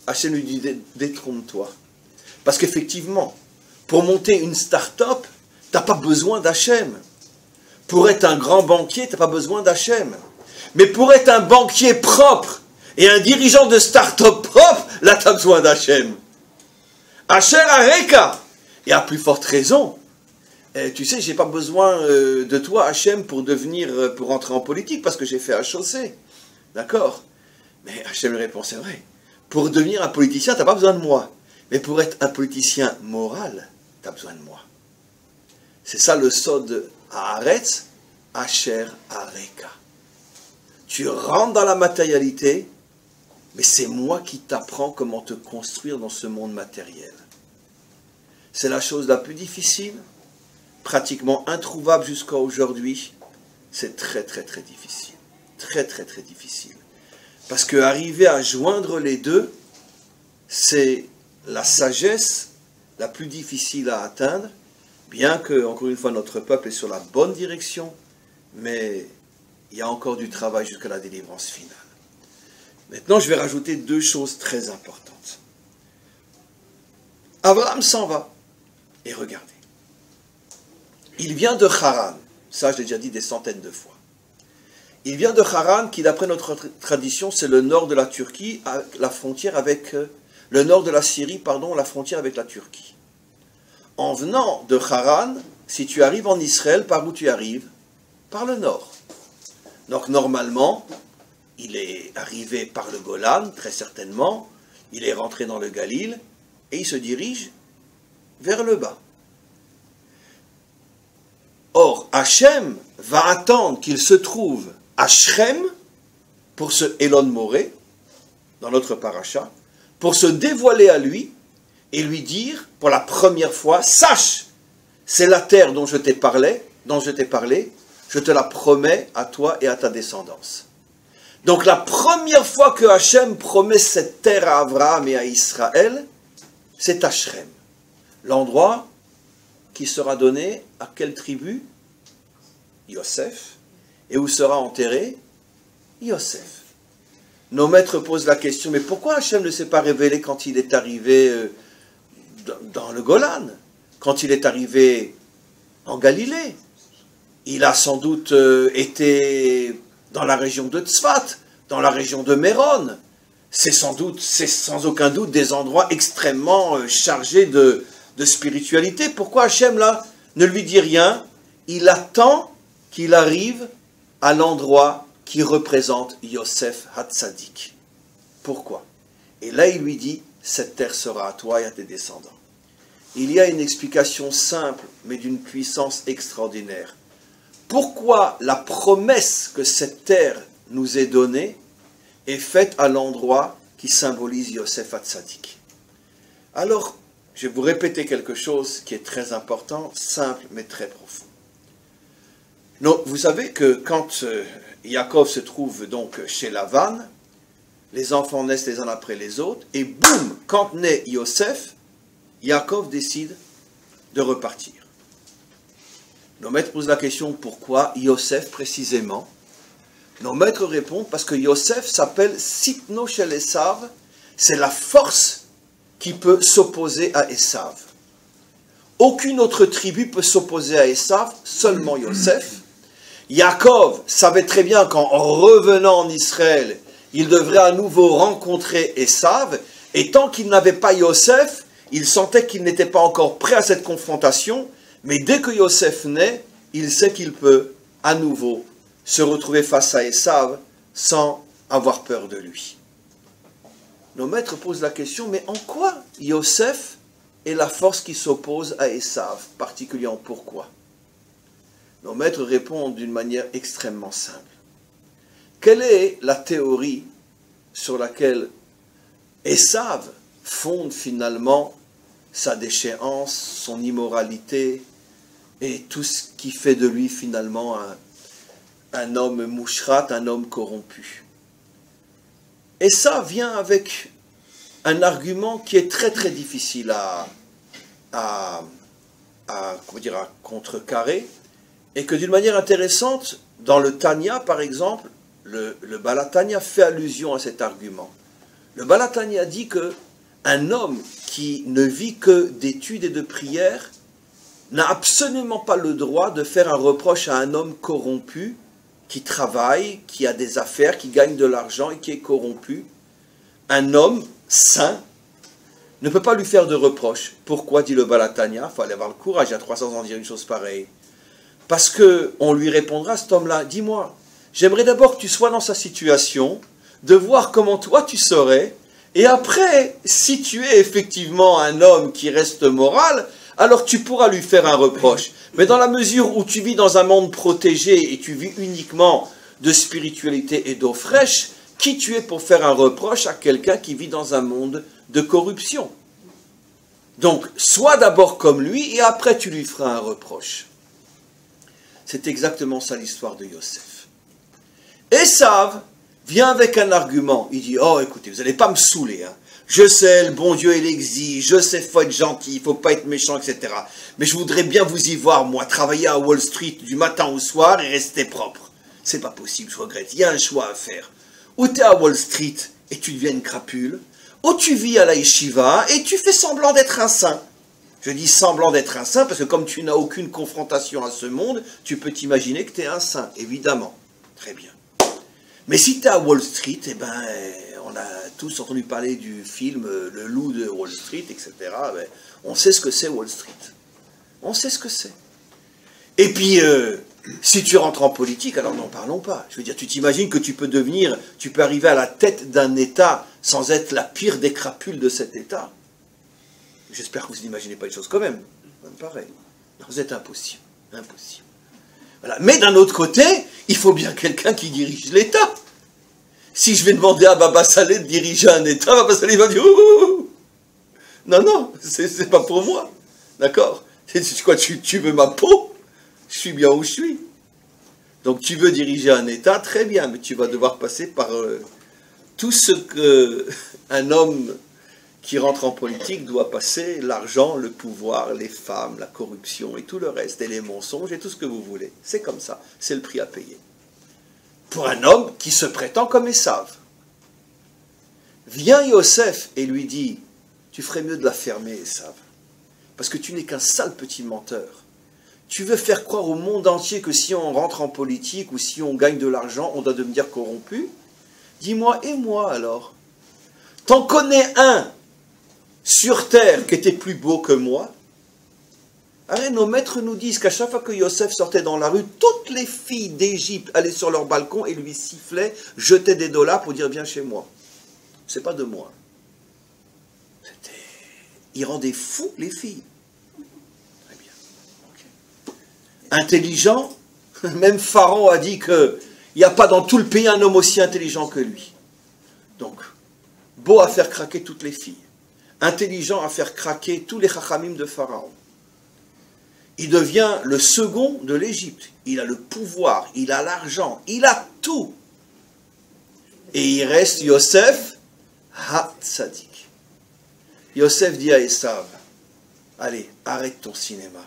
Hachem lui dit, détrompe-toi. Parce qu'effectivement, pour monter une start-up, t'as pas besoin d'Hachem. Pour être un grand banquier, t'as pas besoin d'Hachem. Mais pour être un banquier propre, et un dirigeant de start-up propre, là, tu as besoin d'Hachem. Asher Areka. Et à plus forte raison, tu sais, j'ai pas besoin de toi, Hachem, pour entrer en politique, parce que j'ai fait HEC. D'accord? Mais Hachem lui répond, c'est vrai. Pour devenir un politicien, tu n'as pas besoin de moi. Mais pour être un politicien moral, tu as besoin de moi. C'est ça le sod Haaretz, Asher Areka. Tu rentres dans la matérialité, mais c'est moi qui t'apprends comment te construire dans ce monde matériel. C'est la chose la plus difficile, pratiquement introuvable jusqu'à aujourd'hui. C'est très très très difficile. Très très très difficile. Parce qu'arriver à joindre les deux, c'est la sagesse la plus difficile à atteindre, bien que, encore une fois, notre peuple est sur la bonne direction, mais il y a encore du travail jusqu'à la délivrance finale. Maintenant, je vais rajouter deux choses très importantes. Abraham s'en va. Et regardez. Il vient de Haran. Ça, je l'ai déjà dit des centaines de fois. Il vient de Haran, qui, d'après notre tradition, c'est le nord de la Turquie, la frontière avec... le nord de la Syrie, pardon, la frontière avec la Turquie. En venant de Haran, si tu arrives en Israël, par où tu arrives? Par le nord. Donc, normalement... il est arrivé par le Golan, très certainement, il est rentré dans le Galil, et il se dirige vers le bas. Or, Hachem va attendre qu'il se trouve à Shrem, pour ce Elon Moré, dans notre paracha, pour se dévoiler à lui, et lui dire, pour la première fois, sache, c'est la terre dont je t'ai parlé, je te la promets à toi et à ta descendance. Donc la première fois que Hachem promet cette terre à Abraham et à Israël, c'est à Shrem, l'endroit qui sera donné à quelle tribu? Yosef. Et où sera enterré? Yosef. Nos maîtres posent la question, mais pourquoi Hachem ne s'est pas révélé quand il est arrivé dans le Golan, quand il est arrivé en Galilée? Il a sans doute été... dans la région de Tzfat, dans la région de Méron. C'est sans aucun doute des endroits extrêmement chargés de spiritualité. Pourquoi Hachem, là, ne lui dit rien? Il attend qu'il arrive à l'endroit qui représente Yosef Hatzadik. Pourquoi? Et là, il lui dit, cette terre sera à toi et à tes descendants. Il y a une explication simple, mais d'une puissance extraordinaire. Pourquoi la promesse que cette terre nous est donnée est faite à l'endroit qui symbolise Yosef Hatzadik? Alors, je vais vous répéter quelque chose qui est très important, simple mais très profond. Donc, vous savez que quand Yaakov se trouve donc chez Lavan, les enfants naissent les uns après les autres, et boum, quand naît Yosef, Yaakov décide de repartir. Nos maîtres posent la question, pourquoi Yosef précisément? Nos maîtres répondent, parce que Yosef s'appelle Sitno shel Esav, c'est la force qui peut s'opposer à Esav. Aucune autre tribu peut s'opposer à Esav, seulement Yosef. Yaakov savait très bien qu'en revenant en Israël, il devrait à nouveau rencontrer Esav, et tant qu'il n'avait pas Yosef, il sentait qu'il n'était pas encore prêt à cette confrontation, mais dès que Yosef naît, il sait qu'il peut à nouveau se retrouver face à Esav sans avoir peur de lui. Nos maîtres posent la question, mais en quoi Yosef est la force qui s'oppose à Esav, particulièrement pourquoi? Nos maîtres répondent d'une manière extrêmement simple. Quelle est la théorie sur laquelle Esav fonde finalement sa déchéance, son immoralité et tout ce qui fait de lui finalement un homme mouchrat, un homme corrompu? Et ça vient avec un argument qui est très très difficile à contrecarrer, et que d'une manière intéressante, dans le Tanya par exemple, le Baal HaTanya fait allusion à cet argument. Le Baal HaTanya dit que un homme qui ne vit que d'études et de prières n'a absolument pas le droit de faire un reproche à un homme corrompu qui travaille, qui a des affaires, qui gagne de l'argent et qui est corrompu. Un homme saint ne peut pas lui faire de reproche. Pourquoi, dit le Baal HaTanya? Il fallait avoir le courage, il y a 300 ans, de dire une chose pareille. Parce qu'on lui répondra à cet homme-là, dis-moi, j'aimerais d'abord que tu sois dans sa situation, de voir comment toi tu serais, et après, si tu es effectivement un homme qui reste moral, alors tu pourras lui faire un reproche. Mais dans la mesure où tu vis dans un monde protégé et tu vis uniquement de spiritualité et d'eau fraîche, qui tu es pour faire un reproche à quelqu'un qui vit dans un monde de corruption? Donc, sois d'abord comme lui et après tu lui feras un reproche. C'est exactement ça l'histoire de Yosef. Esav vient avec un argument. Il dit, oh écoutez, vous n'allez pas me saouler, hein. Je sais, le bon Dieu, il existe, je sais, il faut être gentil, il ne faut pas être méchant, etc. Mais je voudrais bien vous y voir, moi, travailler à Wall Street du matin au soir et rester propre. C'est pas possible, je regrette, il y a un choix à faire. Ou tu es à Wall Street et tu deviens une crapule, ou tu vis à la yeshiva et tu fais semblant d'être un saint. Je dis semblant d'être un saint parce que comme tu n'as aucune confrontation à ce monde, tu peux t'imaginer que tu es un saint, évidemment. Très bien. Mais si tu es à Wall Street, eh ben, on a tous entendu parler du film Le loup de Wall Street, etc. Ben, on sait ce que c'est Wall Street. On sait ce que c'est. Et puis, si tu rentres en politique, alors n'en parlons pas. Je veux dire, tu t'imagines que tu peux arriver à la tête d'un État sans être la pire des crapules de cet État. J'espère que vous n'imaginez pas une chose quand même. Ça me paraît. Non, vous êtes impossible. Impossible. Voilà. Mais d'un autre côté, il faut bien quelqu'un qui dirige l'État. Si je vais demander à Baba Saleh de diriger un État, Baba Saleh va dire ouh. Non, non, c'est pas pour moi. D'accord? C'est quoi, tu veux ma peau? Je suis bien où je suis. Donc tu veux diriger un État, très bien, mais tu vas devoir passer par tout ce qu'un homme qui rentre en politique doit passer, l'argent, le pouvoir, les femmes, la corruption et tout le reste, et les mensonges et tout ce que vous voulez. C'est comme ça, c'est le prix à payer. Pour un homme qui se prétend comme Esav. Vient Yosef et lui dit, tu ferais mieux de la fermer, Esav, parce que tu n'es qu'un sale petit menteur. Tu veux faire croire au monde entier que si on rentre en politique ou si on gagne de l'argent, on doit devenir corrompu? Dis-moi, et moi alors? T'en connais un sur terre qui était plus beau que moi? Allez, nos maîtres nous disent qu'à chaque fois que Yosef sortait dans la rue, toutes les filles d'Égypte allaient sur leur balcon et lui sifflaient, jetaient des dollars pour dire viens chez moi. C'est pas de moi. Il rendait fous les filles. Très bien. Okay. Intelligent, même Pharaon a dit qu'il n'y a pas dans tout le pays un homme aussi intelligent que lui. Donc, beau à faire craquer toutes les filles. intelligent à faire craquer tous les chachamim de Pharaon. Il devient le second de l'Égypte. Il a le pouvoir, il a l'argent, il a tout. Et il reste Yosef ha-tzadik. Yosef dit à Esav, allez, arrête ton cinéma.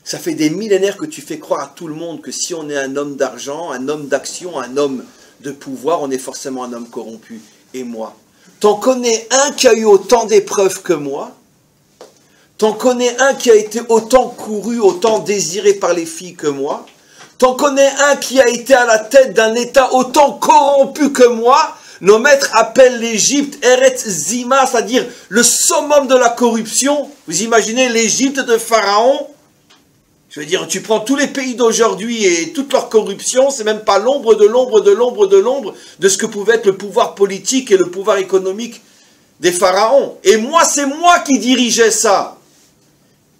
Ça fait des millénaires que tu fais croire à tout le monde que si on est un homme d'argent, un homme d'action, un homme de pouvoir, on est forcément un homme corrompu. Et moi, t'en connais un qui a eu autant d'épreuves que moi? T'en connais un qui a été autant couru, autant désiré par les filles que moi? T'en connais un qui a été à la tête d'un État autant corrompu que moi? Nos maîtres appellent l'Égypte Eretz Zima, c'est-à-dire le summum de la corruption. Vous imaginez l'Égypte de Pharaon? Je veux dire, tu prends tous les pays d'aujourd'hui et toute leur corruption, c'est même pas l'ombre de ce que pouvait être le pouvoir politique et le pouvoir économique des pharaons. Et moi, c'est moi qui dirigeais ça.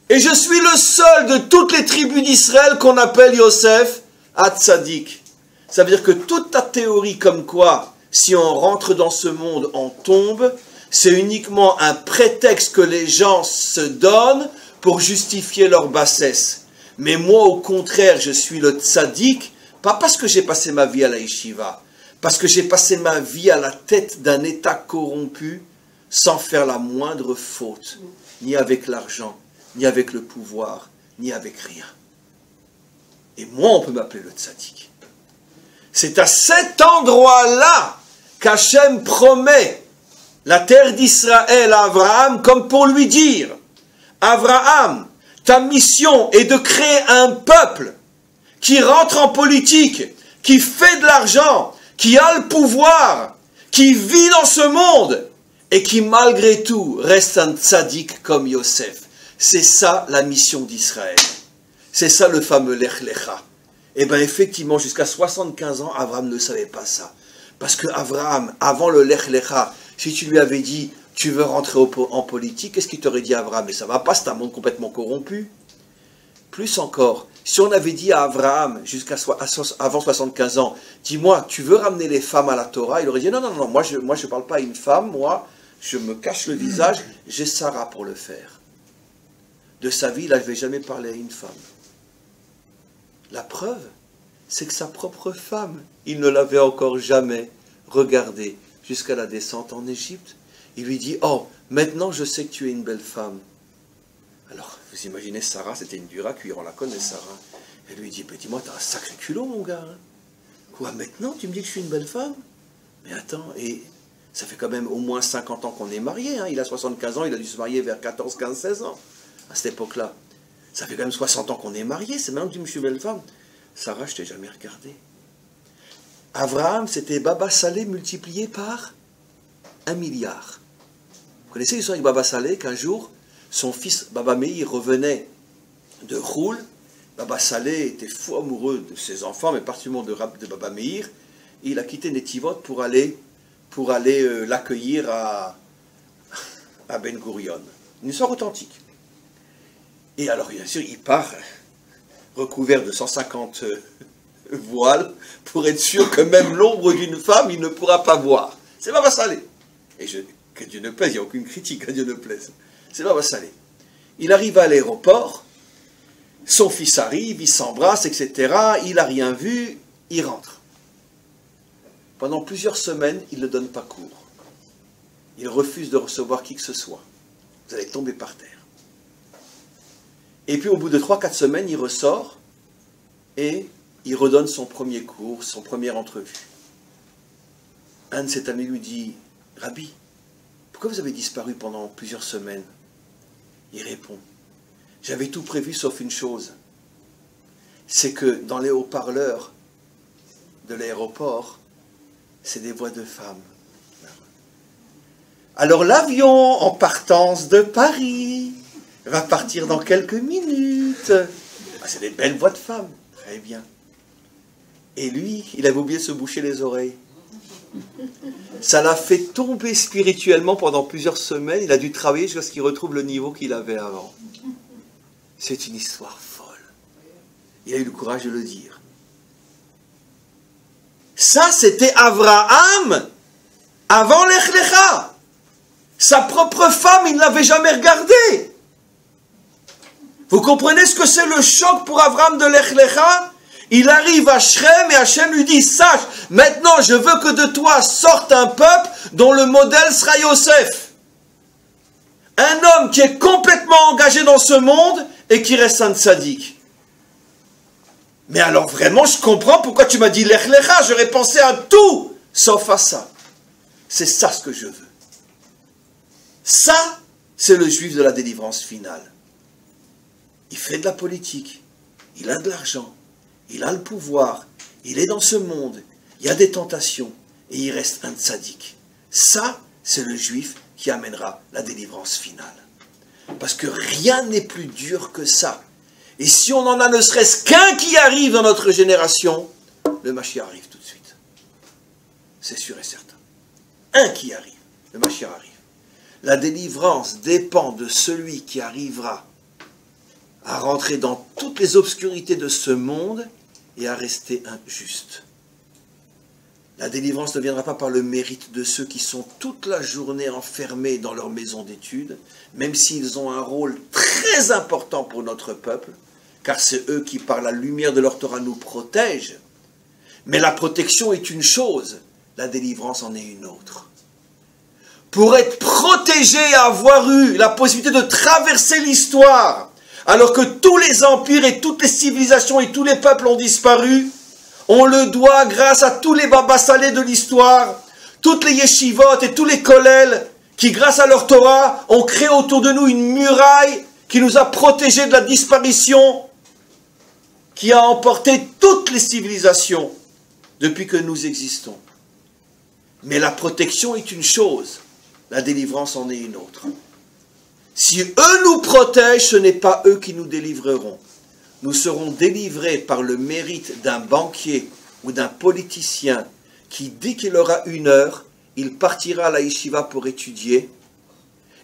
Et je suis le seul de toutes les tribus d'Israël qu'on appelle Yosef ha-tzadik. Ça veut dire que toute ta théorie comme quoi, si on rentre dans ce monde, on tombe, c'est uniquement un prétexte que les gens se donnent pour justifier leur bassesse. Mais moi, au contraire, je suis le tzaddik, pas parce que j'ai passé ma vie à la yeshiva, parce que j'ai passé ma vie à la tête d'un État corrompu, sans faire la moindre faute, ni avec l'argent, ni avec le pouvoir, ni avec rien. Et moi, on peut m'appeler le tzaddik. C'est à cet endroit-là qu'Hachem promet la terre d'Israël à Abraham, comme pour lui dire, Abraham, ta mission est de créer un peuple qui rentre en politique, qui fait de l'argent, qui a le pouvoir, qui vit dans ce monde et qui malgré tout reste un tzaddik comme Yosef. C'est ça la mission d'Israël. C'est ça le fameux Lech Lecha. Et bien effectivement, jusqu'à 75 ans, Abraham ne savait pas ça. Parce que Abraham, avant le Lech Lecha, si tu lui avais dit, tu veux rentrer en politique, qu'est-ce qu'il t'aurait dit Abraham? Mais ça va pas, c'est un monde complètement corrompu. Plus encore, si on avait dit à Abraham, avant 75 ans, dis-moi, tu veux ramener les femmes à la Torah? Il aurait dit, non, non, non, moi je parle pas à une femme, moi, je me cache le visage, j'ai Sarah pour le faire. De sa vie, il n'avait jamais parlé à une femme. La preuve, c'est que sa propre femme, il ne l'avait encore jamais regardée jusqu'à la descente en Égypte. Il lui dit, oh, maintenant je sais que tu es une belle femme. Alors, vous imaginez Sarah, c'était une dure à cuire, on la connaît Sarah. Elle lui dit, dis-moi, t'as un sacré culot mon gars. Hein. Quoi, maintenant tu me dis que je suis une belle femme? Mais attends, et ça fait quand même au moins 50 ans qu'on est mariés. Hein. Il a 75 ans, il a dû se marier vers 14, 15, 16 ans. À cette époque-là. Ça fait quand même 60 ans qu'on est mariés, c'est maintenant que tu me dis, je suis belle femme. Sarah, je t'ai jamais regardé. Abraham, c'était Baba Salé multiplié par 1 milliard. Vous connaissez l'histoire avec Baba Salé, qu'un jour, son fils Baba Meir revenait de Roule. Baba Salé était fou amoureux de ses enfants, mais particulièrement de Baba Meir. Et il a quitté Netivot pour aller l'accueillir à Ben Gurion. Une histoire authentique. Et alors, bien sûr, il part recouvert de 150 voiles pour être sûr que même l'ombre d'une femme, il ne pourra pas voir. C'est Baba Salé. Et que Dieu ne plaise, il n'y a aucune critique, que Dieu ne plaise. C'est Baba Salé. Il arrive à l'aéroport, son fils arrive, il s'embrasse, etc. Il n'a rien vu, il rentre. Pendant plusieurs semaines, il ne donne pas cours. Il refuse de recevoir qui que ce soit. Vous allez tomber par terre. Et puis au bout de 3-4 semaines, il ressort et il redonne son premier cours, son première entrevue. Un de ses amis lui dit, « Rabbi, pourquoi vous avez disparu pendant plusieurs semaines ?» Il répond, « J'avais tout prévu sauf une chose. C'est que dans les haut-parleurs de l'aéroport, c'est des voix de femmes. Alors l'avion en partance de Paris va partir dans quelques minutes. Ah, c'est des belles voix de femmes. Très bien. Et lui, il avait oublié de se boucher les oreilles. Ça l'a fait tomber spirituellement pendant plusieurs semaines. Il a dû travailler jusqu'à ce qu'il retrouve le niveau qu'il avait avant. C'est une histoire folle. Il a eu le courage de le dire. Ça, c'était Abraham avant Lech Lecha. Sa propre femme, il ne l'avait jamais regardée. Vous comprenez ce que c'est le choc pour Avram de Lech Lecha? Il arrive à Shrem et Hachem lui dit, sache, maintenant je veux que de toi sorte un peuple dont le modèle sera Yosef. Un homme qui est complètement engagé dans ce monde et qui reste un tzaddik. Mais alors vraiment, je comprends pourquoi tu m'as dit Lech Lecha, j'aurais pensé à tout, sauf à ça. C'est ça ce que je veux. Ça, c'est le juif de la délivrance finale. Il fait de la politique, il a de l'argent, il a le pouvoir, il est dans ce monde, il y a des tentations, et il reste un tzaddik. Ça, c'est le juif qui amènera la délivrance finale. Parce que rien n'est plus dur que ça. Et si on en a ne serait-ce qu'un qui arrive dans notre génération, le Mashiach arrive tout de suite. C'est sûr et certain. Un qui arrive, le Mashiach arrive. La délivrance dépend de celui qui arrivera à rentrer dans toutes les obscurités de ce monde et à rester injuste. La délivrance ne viendra pas par le mérite de ceux qui sont toute la journée enfermés dans leur maison d'études, même s'ils ont un rôle très important pour notre peuple, car c'est eux qui, par la lumière de leur Torah, nous protègent. Mais la protection est une chose, la délivrance en est une autre. Pour être protégé et avoir eu la possibilité de traverser l'histoire, alors que tous les empires et toutes les civilisations et tous les peuples ont disparu, on le doit grâce à tous les Baba Salé de l'histoire, toutes les yeshivot et tous les kollels qui, grâce à leur Torah, ont créé autour de nous une muraille qui nous a protégés de la disparition, qui a emporté toutes les civilisations depuis que nous existons. Mais la protection est une chose, la délivrance en est une autre. Si eux nous protègent, ce n'est pas eux qui nous délivreront. Nous serons délivrés par le mérite d'un banquier ou d'un politicien qui, dès qu'il aura une heure, il partira à la yeshiva pour étudier,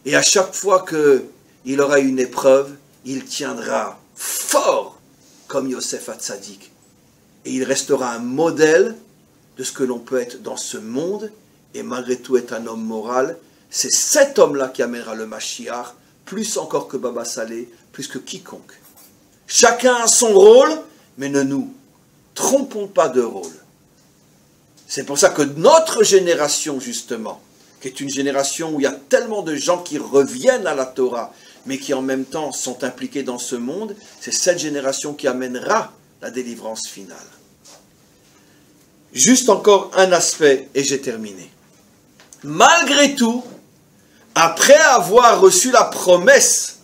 et à chaque fois qu'il aura une épreuve, il tiendra fort comme Yosef Hatzadik. Et il restera un modèle de ce que l'on peut être dans ce monde, et malgré tout être un homme moral. C'est cet homme-là qui amènera le Mashiach, plus encore que Baba Salé, plus que quiconque. Chacun a son rôle, mais ne nous trompons pas de rôle. C'est pour ça que notre génération, justement, qui est une génération où il y a tellement de gens qui reviennent à la Torah, mais qui en même temps sont impliqués dans ce monde, c'est cette génération qui amènera la délivrance finale. Juste encore un aspect, et j'ai terminé. Malgré tout, après avoir reçu la promesse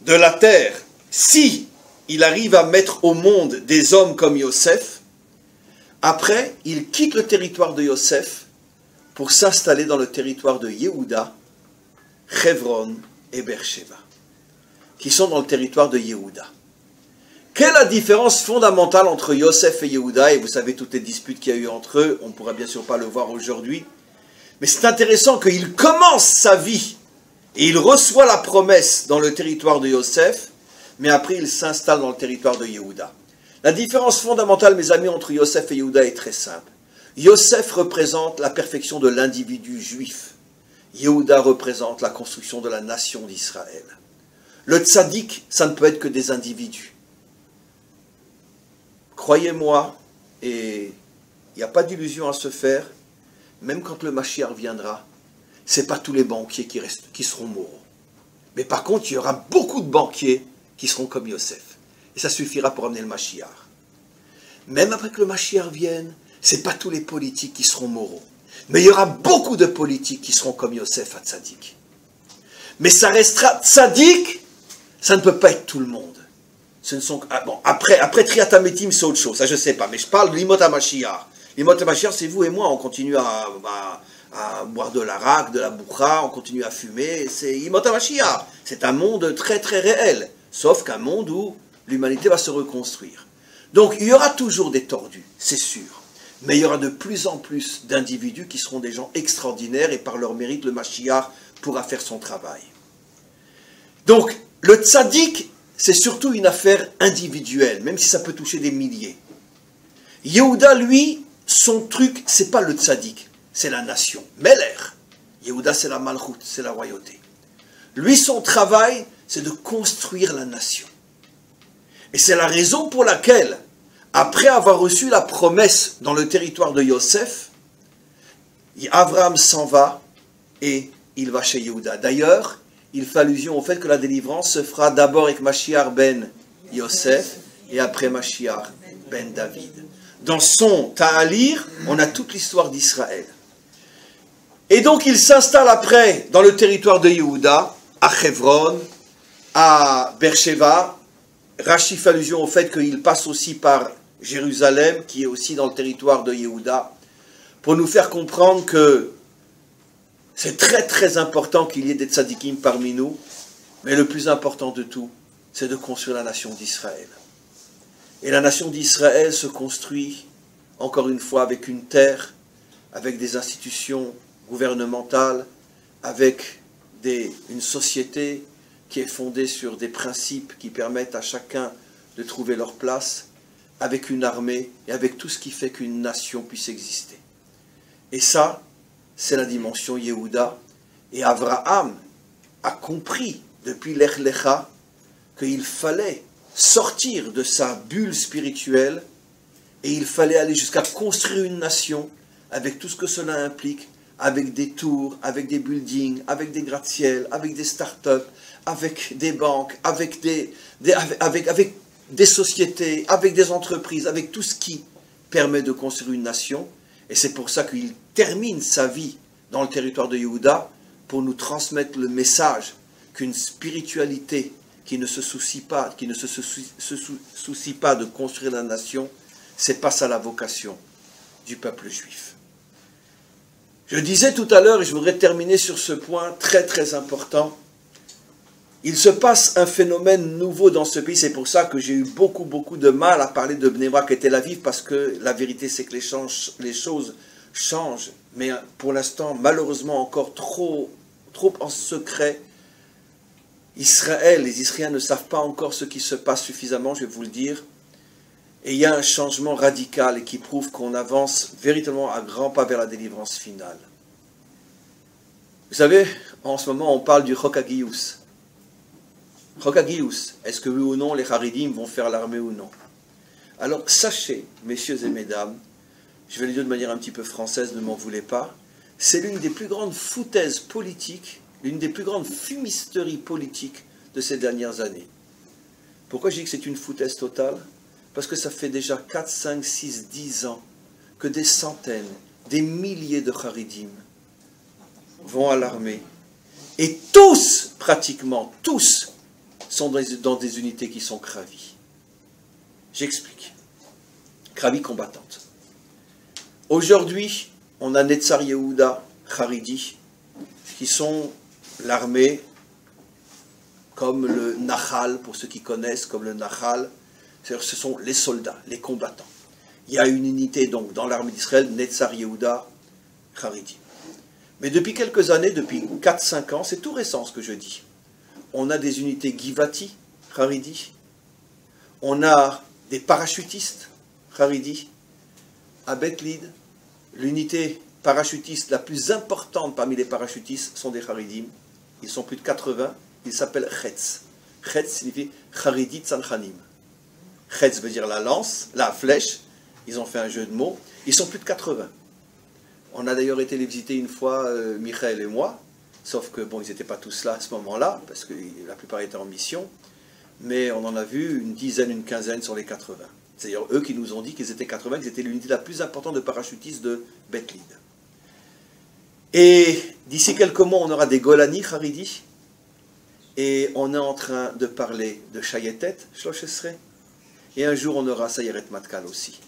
de la terre, si il arrive à mettre au monde des hommes comme Yosef, après, il quitte le territoire de Yosef pour s'installer dans le territoire de Yehuda, Hebron et Beersheba, qui sont dans le territoire de Yehuda. Quelle est la différence fondamentale entre Yosef et Yehuda? Et vous savez toutes les disputes qu'il y a eu entre eux, on ne pourra bien sûr pas le voir aujourd'hui. Mais c'est intéressant qu'il commence sa vie et il reçoit la promesse dans le territoire de Yosef, mais après il s'installe dans le territoire de Yehuda. La différence fondamentale, mes amis, entre Yosef et Yehuda est très simple. Yosef représente la perfection de l'individu juif. Yehuda représente la construction de la nation d'Israël. Le tzaddik, ça ne peut être que des individus. Croyez-moi, et il n'y a pas d'illusion à se faire, même quand le Mashiach viendra, ce n'est pas tous les banquiers qui seront moraux. Mais par contre, il y aura beaucoup de banquiers qui seront comme Yosef. Et ça suffira pour amener le Mashiach. Même après que le Mashiach vienne, ce n'est pas tous les politiques qui seront moraux. Mais il y aura beaucoup de politiques qui seront comme Yosef Hatzadik. Mais ça restera tzaddik, ça ne peut pas être tout le monde. Ce ne sont, bon, après Triat HaMetim, c'est autre chose, ça je ne sais pas, mais je parle de l'Imot HaMashiach. L'Imot HaMashiach, c'est vous et moi, on continue à boire de l'arak, de la boukha, on continue à fumer, c'est Imot HaMashiach. C'est un monde très très réel, sauf qu'un monde où l'humanité va se reconstruire. Donc il y aura toujours des tordus, c'est sûr, mais il y aura de plus en plus d'individus qui seront des gens extraordinaires et par leur mérite, le Mashiach pourra faire son travail. Donc le tzaddik, c'est surtout une affaire individuelle, même si ça peut toucher des milliers. Yehuda, lui, son truc, c'est pas le tzaddik, c'est la nation. Meler. Yehuda, c'est la malchoute, c'est la royauté. Lui, son travail, c'est de construire la nation. Et c'est la raison pour laquelle, après avoir reçu la promesse dans le territoire de Yosef, Abraham s'en va et il va chez Yehuda. D'ailleurs, il fait allusion au fait que la délivrance se fera d'abord avec Mashiach ben Yosef et après Mashiach ben David. Dans son Ta'alir, on a toute l'histoire d'Israël. Et donc il s'installe après dans le territoire de Yehuda, à Hebron, à Beersheba. Rashi fait allusion au fait qu'il passe aussi par Jérusalem, qui est aussi dans le territoire de Yehuda, pour nous faire comprendre que c'est très très important qu'il y ait des tzadikim parmi nous, mais le plus important de tout, c'est de construire la nation d'Israël. Et la nation d'Israël se construit, encore une fois, avec une terre, avec des institutions gouvernementales, avec une société qui est fondée sur des principes qui permettent à chacun de trouver leur place, avec une armée et avec tout ce qui fait qu'une nation puisse exister. Et ça, c'est la dimension Yehuda. Et Abraham a compris depuis l'Ech Lecha qu'il fallait sortir de sa bulle spirituelle et il fallait aller jusqu'à construire une nation avec tout ce que cela implique, avec des tours, avec des buildings, avec des gratte-ciel, avec des start-up, avec des banques, avec des sociétés, avec des entreprises, avec tout ce qui permet de construire une nation. Et c'est pour ça qu'il termine sa vie dans le territoire de Yehuda pour nous transmettre le message qu'une spiritualité qui ne se soucie pas, soucie pas de construire la nation, c'est pas ça la vocation du peuple juif. Je disais tout à l'heure, et je voudrais terminer sur ce point très très important, il se passe un phénomène nouveau dans ce pays, c'est pour ça que j'ai eu beaucoup de mal à parler de Bnei Brak et Tel Aviv, parce que la vérité c'est que les choses changent, mais pour l'instant, malheureusement encore trop en secret. Israël, les Israéliens ne savent pas encore ce qui se passe suffisamment, je vais vous le dire, et il y a un changement radical qui prouve qu'on avance véritablement à grands pas vers la délivrance finale. Vous savez, en ce moment on parle du Chok HaGiyus. Chok HaGiyus, est-ce que oui ou non les Haridim vont faire l'armée ou non? Alors sachez, messieurs et mesdames, je vais le dire de manière un petit peu française, ne m'en voulez pas, c'est l'une des plus grandes foutaises politiques, l'une des plus grandes fumisteries politiques de ces dernières années. Pourquoi je dis que c'est une foutaise totale? Parce que ça fait déjà 4, 5, 6, 10 ans que des centaines, des milliers de Haridim vont à l'armée. Et tous, pratiquement tous, sont dans des unités qui sont Kravi. J'explique. Kravi combattante. Aujourd'hui, on a Netzar Yehuda, Haridi, qui sont l'armée, comme le Nahal, pour ceux qui connaissent, comme le Nahal, c'est-à-dire ce sont les soldats, les combattants. Il y a une unité donc dans l'armée d'Israël, Netzar Yehuda, Haridi. Mais depuis quelques années, depuis 4-5 ans, c'est tout récent ce que je dis, on a des unités Givati, Haridi, on a des parachutistes, Haridi, à Beth Lid, l'unité parachutiste la plus importante parmi les parachutistes sont des Haridim. Ils sont plus de 80. Ils s'appellent Chetz. Chetz signifie Haridi Tzanchanim. Chetz veut dire la lance, la flèche. Ils ont fait un jeu de mots. Ils sont plus de 80. On a d'ailleurs été les visiter une fois, Michael et moi. Sauf que, bon, ils n'étaient pas tous là à ce moment-là, parce que la plupart étaient en mission. Mais on en a vu une dizaine, une quinzaine sur les 80. C'est d'ailleurs eux qui nous ont dit qu'ils étaient 80, qu'ils étaient l'unité la plus importante de parachutistes de Beth Lid. Et d'ici quelques mois, on aura des Golani Haridi, et on est en train de parler de Shayetet, Shloshesre, et un jour on aura Sayeret Matkal aussi.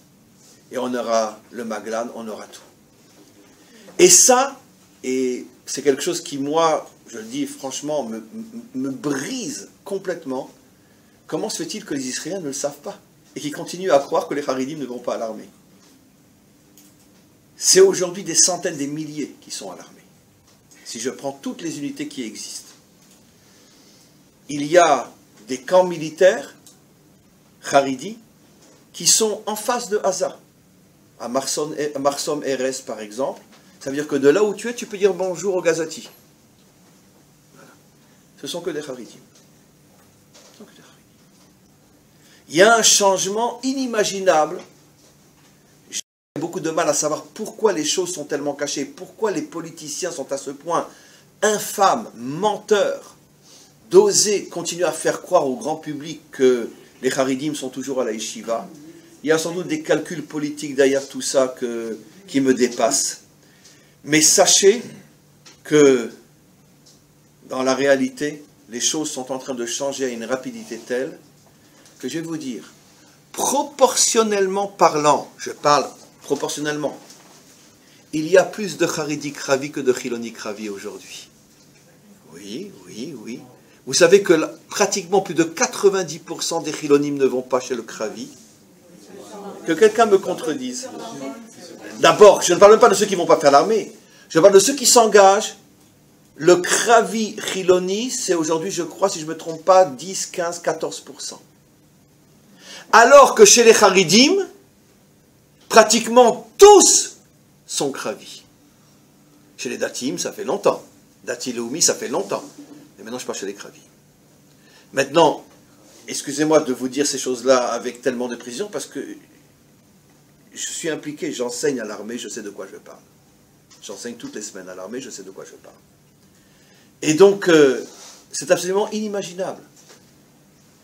Et on aura le Maglan, on aura tout. Et ça, et c'est quelque chose qui, moi, je le dis franchement, me brise complètement. Comment se fait-il que les Israéliens ne le savent pas et qui continuent à croire que les Haridim ne vont pas à l'armée? C'est aujourd'hui des centaines, des milliers qui sont à l'armée. Si je prends toutes les unités qui existent, il y a des camps militaires, Haridi, qui sont en face de Haza. À Marsom Erez, par exemple, Ça veut dire que de là où tu es, tu peux dire bonjour au Gazati. Voilà. Ce sont que des Haridim. Il y a un changement inimaginable. J'ai beaucoup de mal à savoir pourquoi les choses sont tellement cachées, pourquoi les politiciens sont à ce point infâmes, menteurs, d'oser continuer à faire croire au grand public que les Haridim sont toujours à la yeshiva. Il y a sans doute des calculs politiques derrière tout ça qui me dépassent. Mais sachez que dans la réalité, les choses sont en train de changer à une rapidité telle que je vais vous dire, proportionnellement parlant, je parle proportionnellement, il y a plus de Haridi Kravi que de Chiloni Kravi aujourd'hui. Oui. Vous savez que pratiquement plus de 90% des Chilonim ne vont pas chez le Kravi. Que quelqu'un me contredise. D'abord, je ne parle même pas de ceux qui ne vont pas faire l'armée. Je parle de ceux qui s'engagent. Le Kravi Chiloni, c'est aujourd'hui, je crois, si je ne me trompe pas, 10, 15, 14%. Alors que chez les Haridim, pratiquement tous sont Kravi. Chez les Datim, ça fait longtemps. Dati Leumi, ça fait longtemps. Mais maintenant, je parle chez les Kravi. Maintenant, excusez-moi de vous dire ces choses-là avec tellement de précision, parce que je suis impliqué, j'enseigne à l'armée, je sais de quoi je parle. J'enseigne toutes les semaines à l'armée, je sais de quoi je parle. Et donc, c'est absolument inimaginable.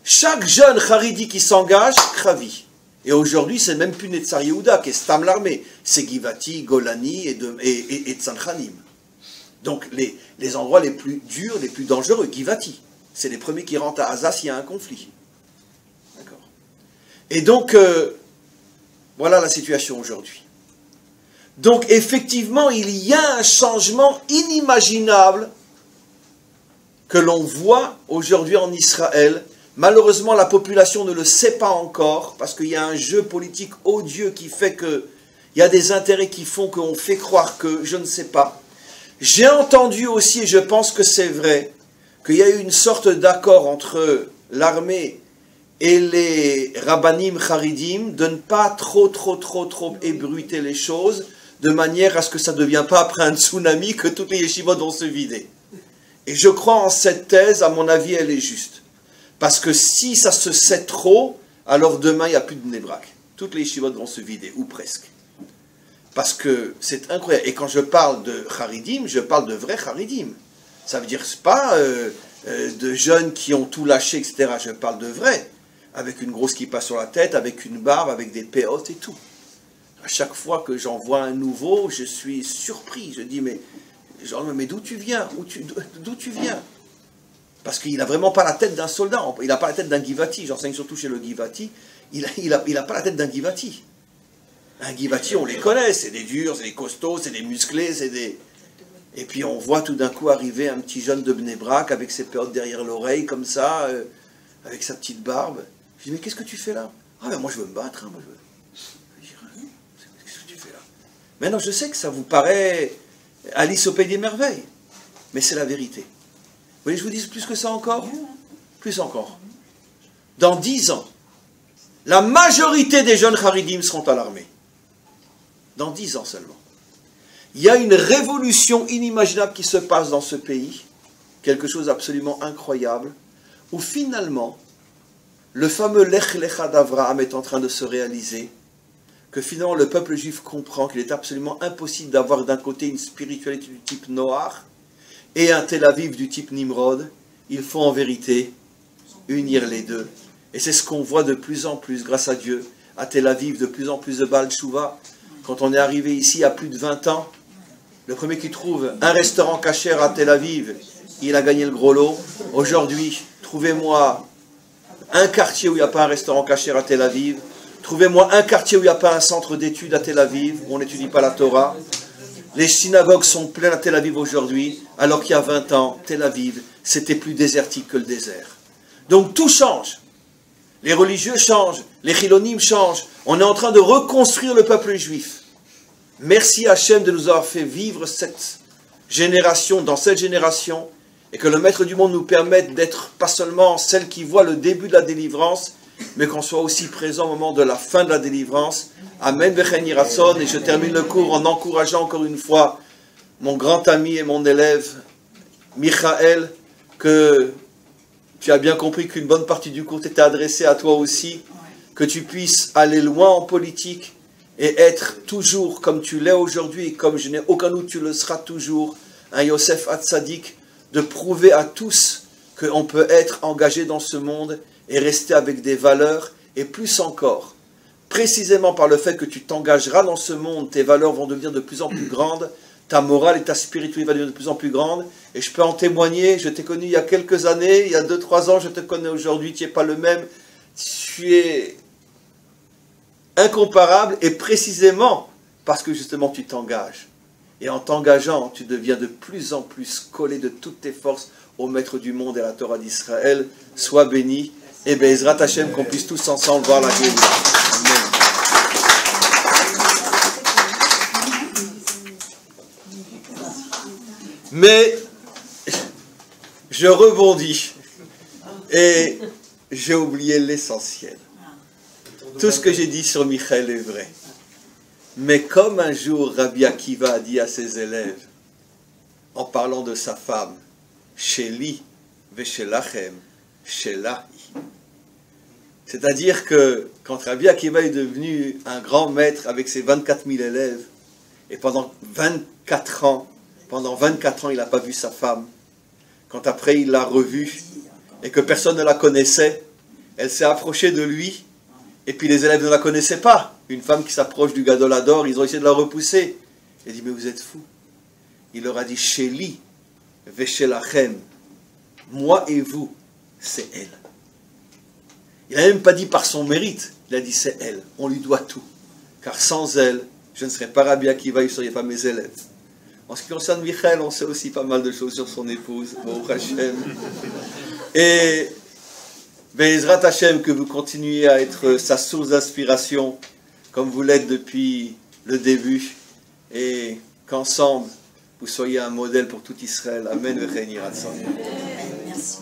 Chaque jeune Haridi qui s'engage, Kravi. Et aujourd'hui, c'est même plus Netzar Yehuda qui est Stam l'armée. C'est Givati, Golani et Tzanchanim. Donc, les endroits les plus durs, les plus dangereux, Givati. C'est les premiers qui rentrent à Asa s'il y a un conflit. D'accord. Et donc, voilà la situation aujourd'hui. Donc, effectivement, il y a un changement inimaginable que l'on voit aujourd'hui en Israël. Malheureusement, la population ne le sait pas encore, parce qu'il y a un jeu politique odieux qui fait que, il y a des intérêts qui font qu'on fait croire que, je ne sais pas. J'ai entendu aussi, et je pense que c'est vrai, qu'il y a eu une sorte d'accord entre l'armée et les rabbanim charidim de ne pas trop ébruiter les choses, de manière à ce que ça ne devienne pas après un tsunami que toutes les yeshivot vont se vider. Et je crois en cette thèse, à mon avis, elle est juste. Parce que si ça se sait trop, alors demain, il n'y a plus de Bnei Brak. Toutes les yeshivot vont se vider, ou presque. Parce que c'est incroyable. Et quand je parle de Haridim, je parle de vrais Haridim. Ça veut dire, c'est pas de jeunes qui ont tout lâché, etc. Je parle de vrais. Avec une grosse kippa sur la tête, avec une barbe, avec des péotes et tout. À chaque fois que j'en vois un nouveau, je suis surpris. Je dis, mais d'où tu viens? D'où tu viens? Parce qu'il n'a vraiment pas la tête d'un soldat. Il n'a pas la tête d'un Givati. J'enseigne surtout chez le Givati. Il a pas la tête d'un Givati. Un Givati, on les connaît. C'est des durs, c'est des costauds, c'est des musclés, c'est des... Et puis on voit tout d'un coup arriver un petit jeune de Bnei Brak avec ses péotes derrière l'oreille, comme ça, avec sa petite barbe. Je dis, mais qu'est-ce que tu fais là? Ah ben moi je veux me battre. Hein, moi, qu'est-ce que tu fais là? Maintenant je sais que ça vous paraît Alice au pays des merveilles. Mais c'est la vérité. Vous voulez que je vous dise plus que ça encore? Plus encore. Dans 10 ans, la majorité des jeunes Haridim seront à l'armée. Dans 10 ans seulement. Il y a une révolution inimaginable qui se passe dans ce pays, quelque chose d'absolument incroyable, où finalement, le fameux Lech Lecha d'Avraham est en train de se réaliser, que finalement le peuple juif comprend qu'il est absolument impossible d'avoir d'un côté une spiritualité du type Noach et un Tel Aviv du type Nimrod. Il faut en vérité unir les deux. Et c'est ce qu'on voit de plus en plus, grâce à Dieu, à Tel Aviv, de plus en plus de Baal Tshuva. Quand on est arrivé ici il y a plus de 20 ans, le premier qui trouve un restaurant kasher à Tel Aviv, il a gagné le gros lot. Aujourd'hui, trouvez-moi un quartier où il n'y a pas un restaurant kasher à Tel Aviv. Trouvez-moi un quartier où il n'y a pas un centre d'études à Tel Aviv, où on n'étudie pas la Torah. Les synagogues sont pleines à Tel Aviv aujourd'hui, alors qu'il y a 20 ans, Tel Aviv, c'était plus désertique que le désert. Donc tout change. Les religieux changent, les chilonim changent. On est en train de reconstruire le peuple juif. Merci Hachem de nous avoir fait vivre cette génération, dans cette génération, et que le Maître du monde nous permette d'être pas seulement celle qui voit le début de la délivrance, mais qu'on soit aussi présent au moment de la fin de la délivrance. Amen, Bechen Yiratzon. Et je termine le cours en encourageant encore une fois mon grand ami et mon élève, Michael, que tu as bien compris qu'une bonne partie du cours t'était adressée à toi aussi, que tu puisses aller loin en politique et être toujours comme tu l'es aujourd'hui, comme je n'ai aucun doute tu le seras toujours, un Yosef Hatzadik, de prouver à tous qu'on peut être engagé dans ce monde et rester avec des valeurs, et plus encore, précisément par le fait que tu t'engageras dans ce monde, tes valeurs vont devenir de plus en plus grandes, ta morale et ta spiritualité vont devenir de plus en plus grandes, et je peux en témoigner, je t'ai connu il y a quelques années, il y a 2-3 ans, je te connais aujourd'hui, tu n'es pas le même, tu es incomparable, et précisément parce que justement tu t'engages. Et en t'engageant, tu deviens de plus en plus collé de toutes tes forces au Maître du monde et à la Torah d'Israël. Sois béni, et Be'ezrat Hashem, qu'on puisse tous ensemble voir la guérison. Amen. Mais je rebondis et j'ai oublié l'essentiel. Tout ce que j'ai dit sur Michael est vrai. Mais comme un jour Rabbi Akiva a dit à ses élèves, en parlant de sa femme, Sheli veshelachem shelahi. C'est-à-dire que quand Rabbi Akiva est devenu un grand maître avec ses 24 000 élèves, et pendant 24 ans, il n'a pas vu sa femme, quand après il l'a revue, et que personne ne la connaissait, elle s'est approchée de lui, et puis les élèves ne la connaissaient pas. Une femme qui s'approche du Gadol Hador, ils ont essayé de la repousser. Il a dit, mais vous êtes fous. Il leur a dit, Sheli veshelachem, moi et vous, c'est elle. Il n'a même pas dit par son mérite, il a dit c'est elle, on lui doit tout. Car sans elle, je ne serais pas Rabbi Akiva, vous ne seriez pas mes élèves. En ce qui concerne Michael, on sait aussi pas mal de choses sur son épouse, Baruch Hashem. Et Be'ezrat Hashem, que vous continuiez à être sa source d'inspiration, comme vous l'êtes depuis le début, et qu'ensemble, vous soyez un modèle pour tout Israël. Amen. Merci.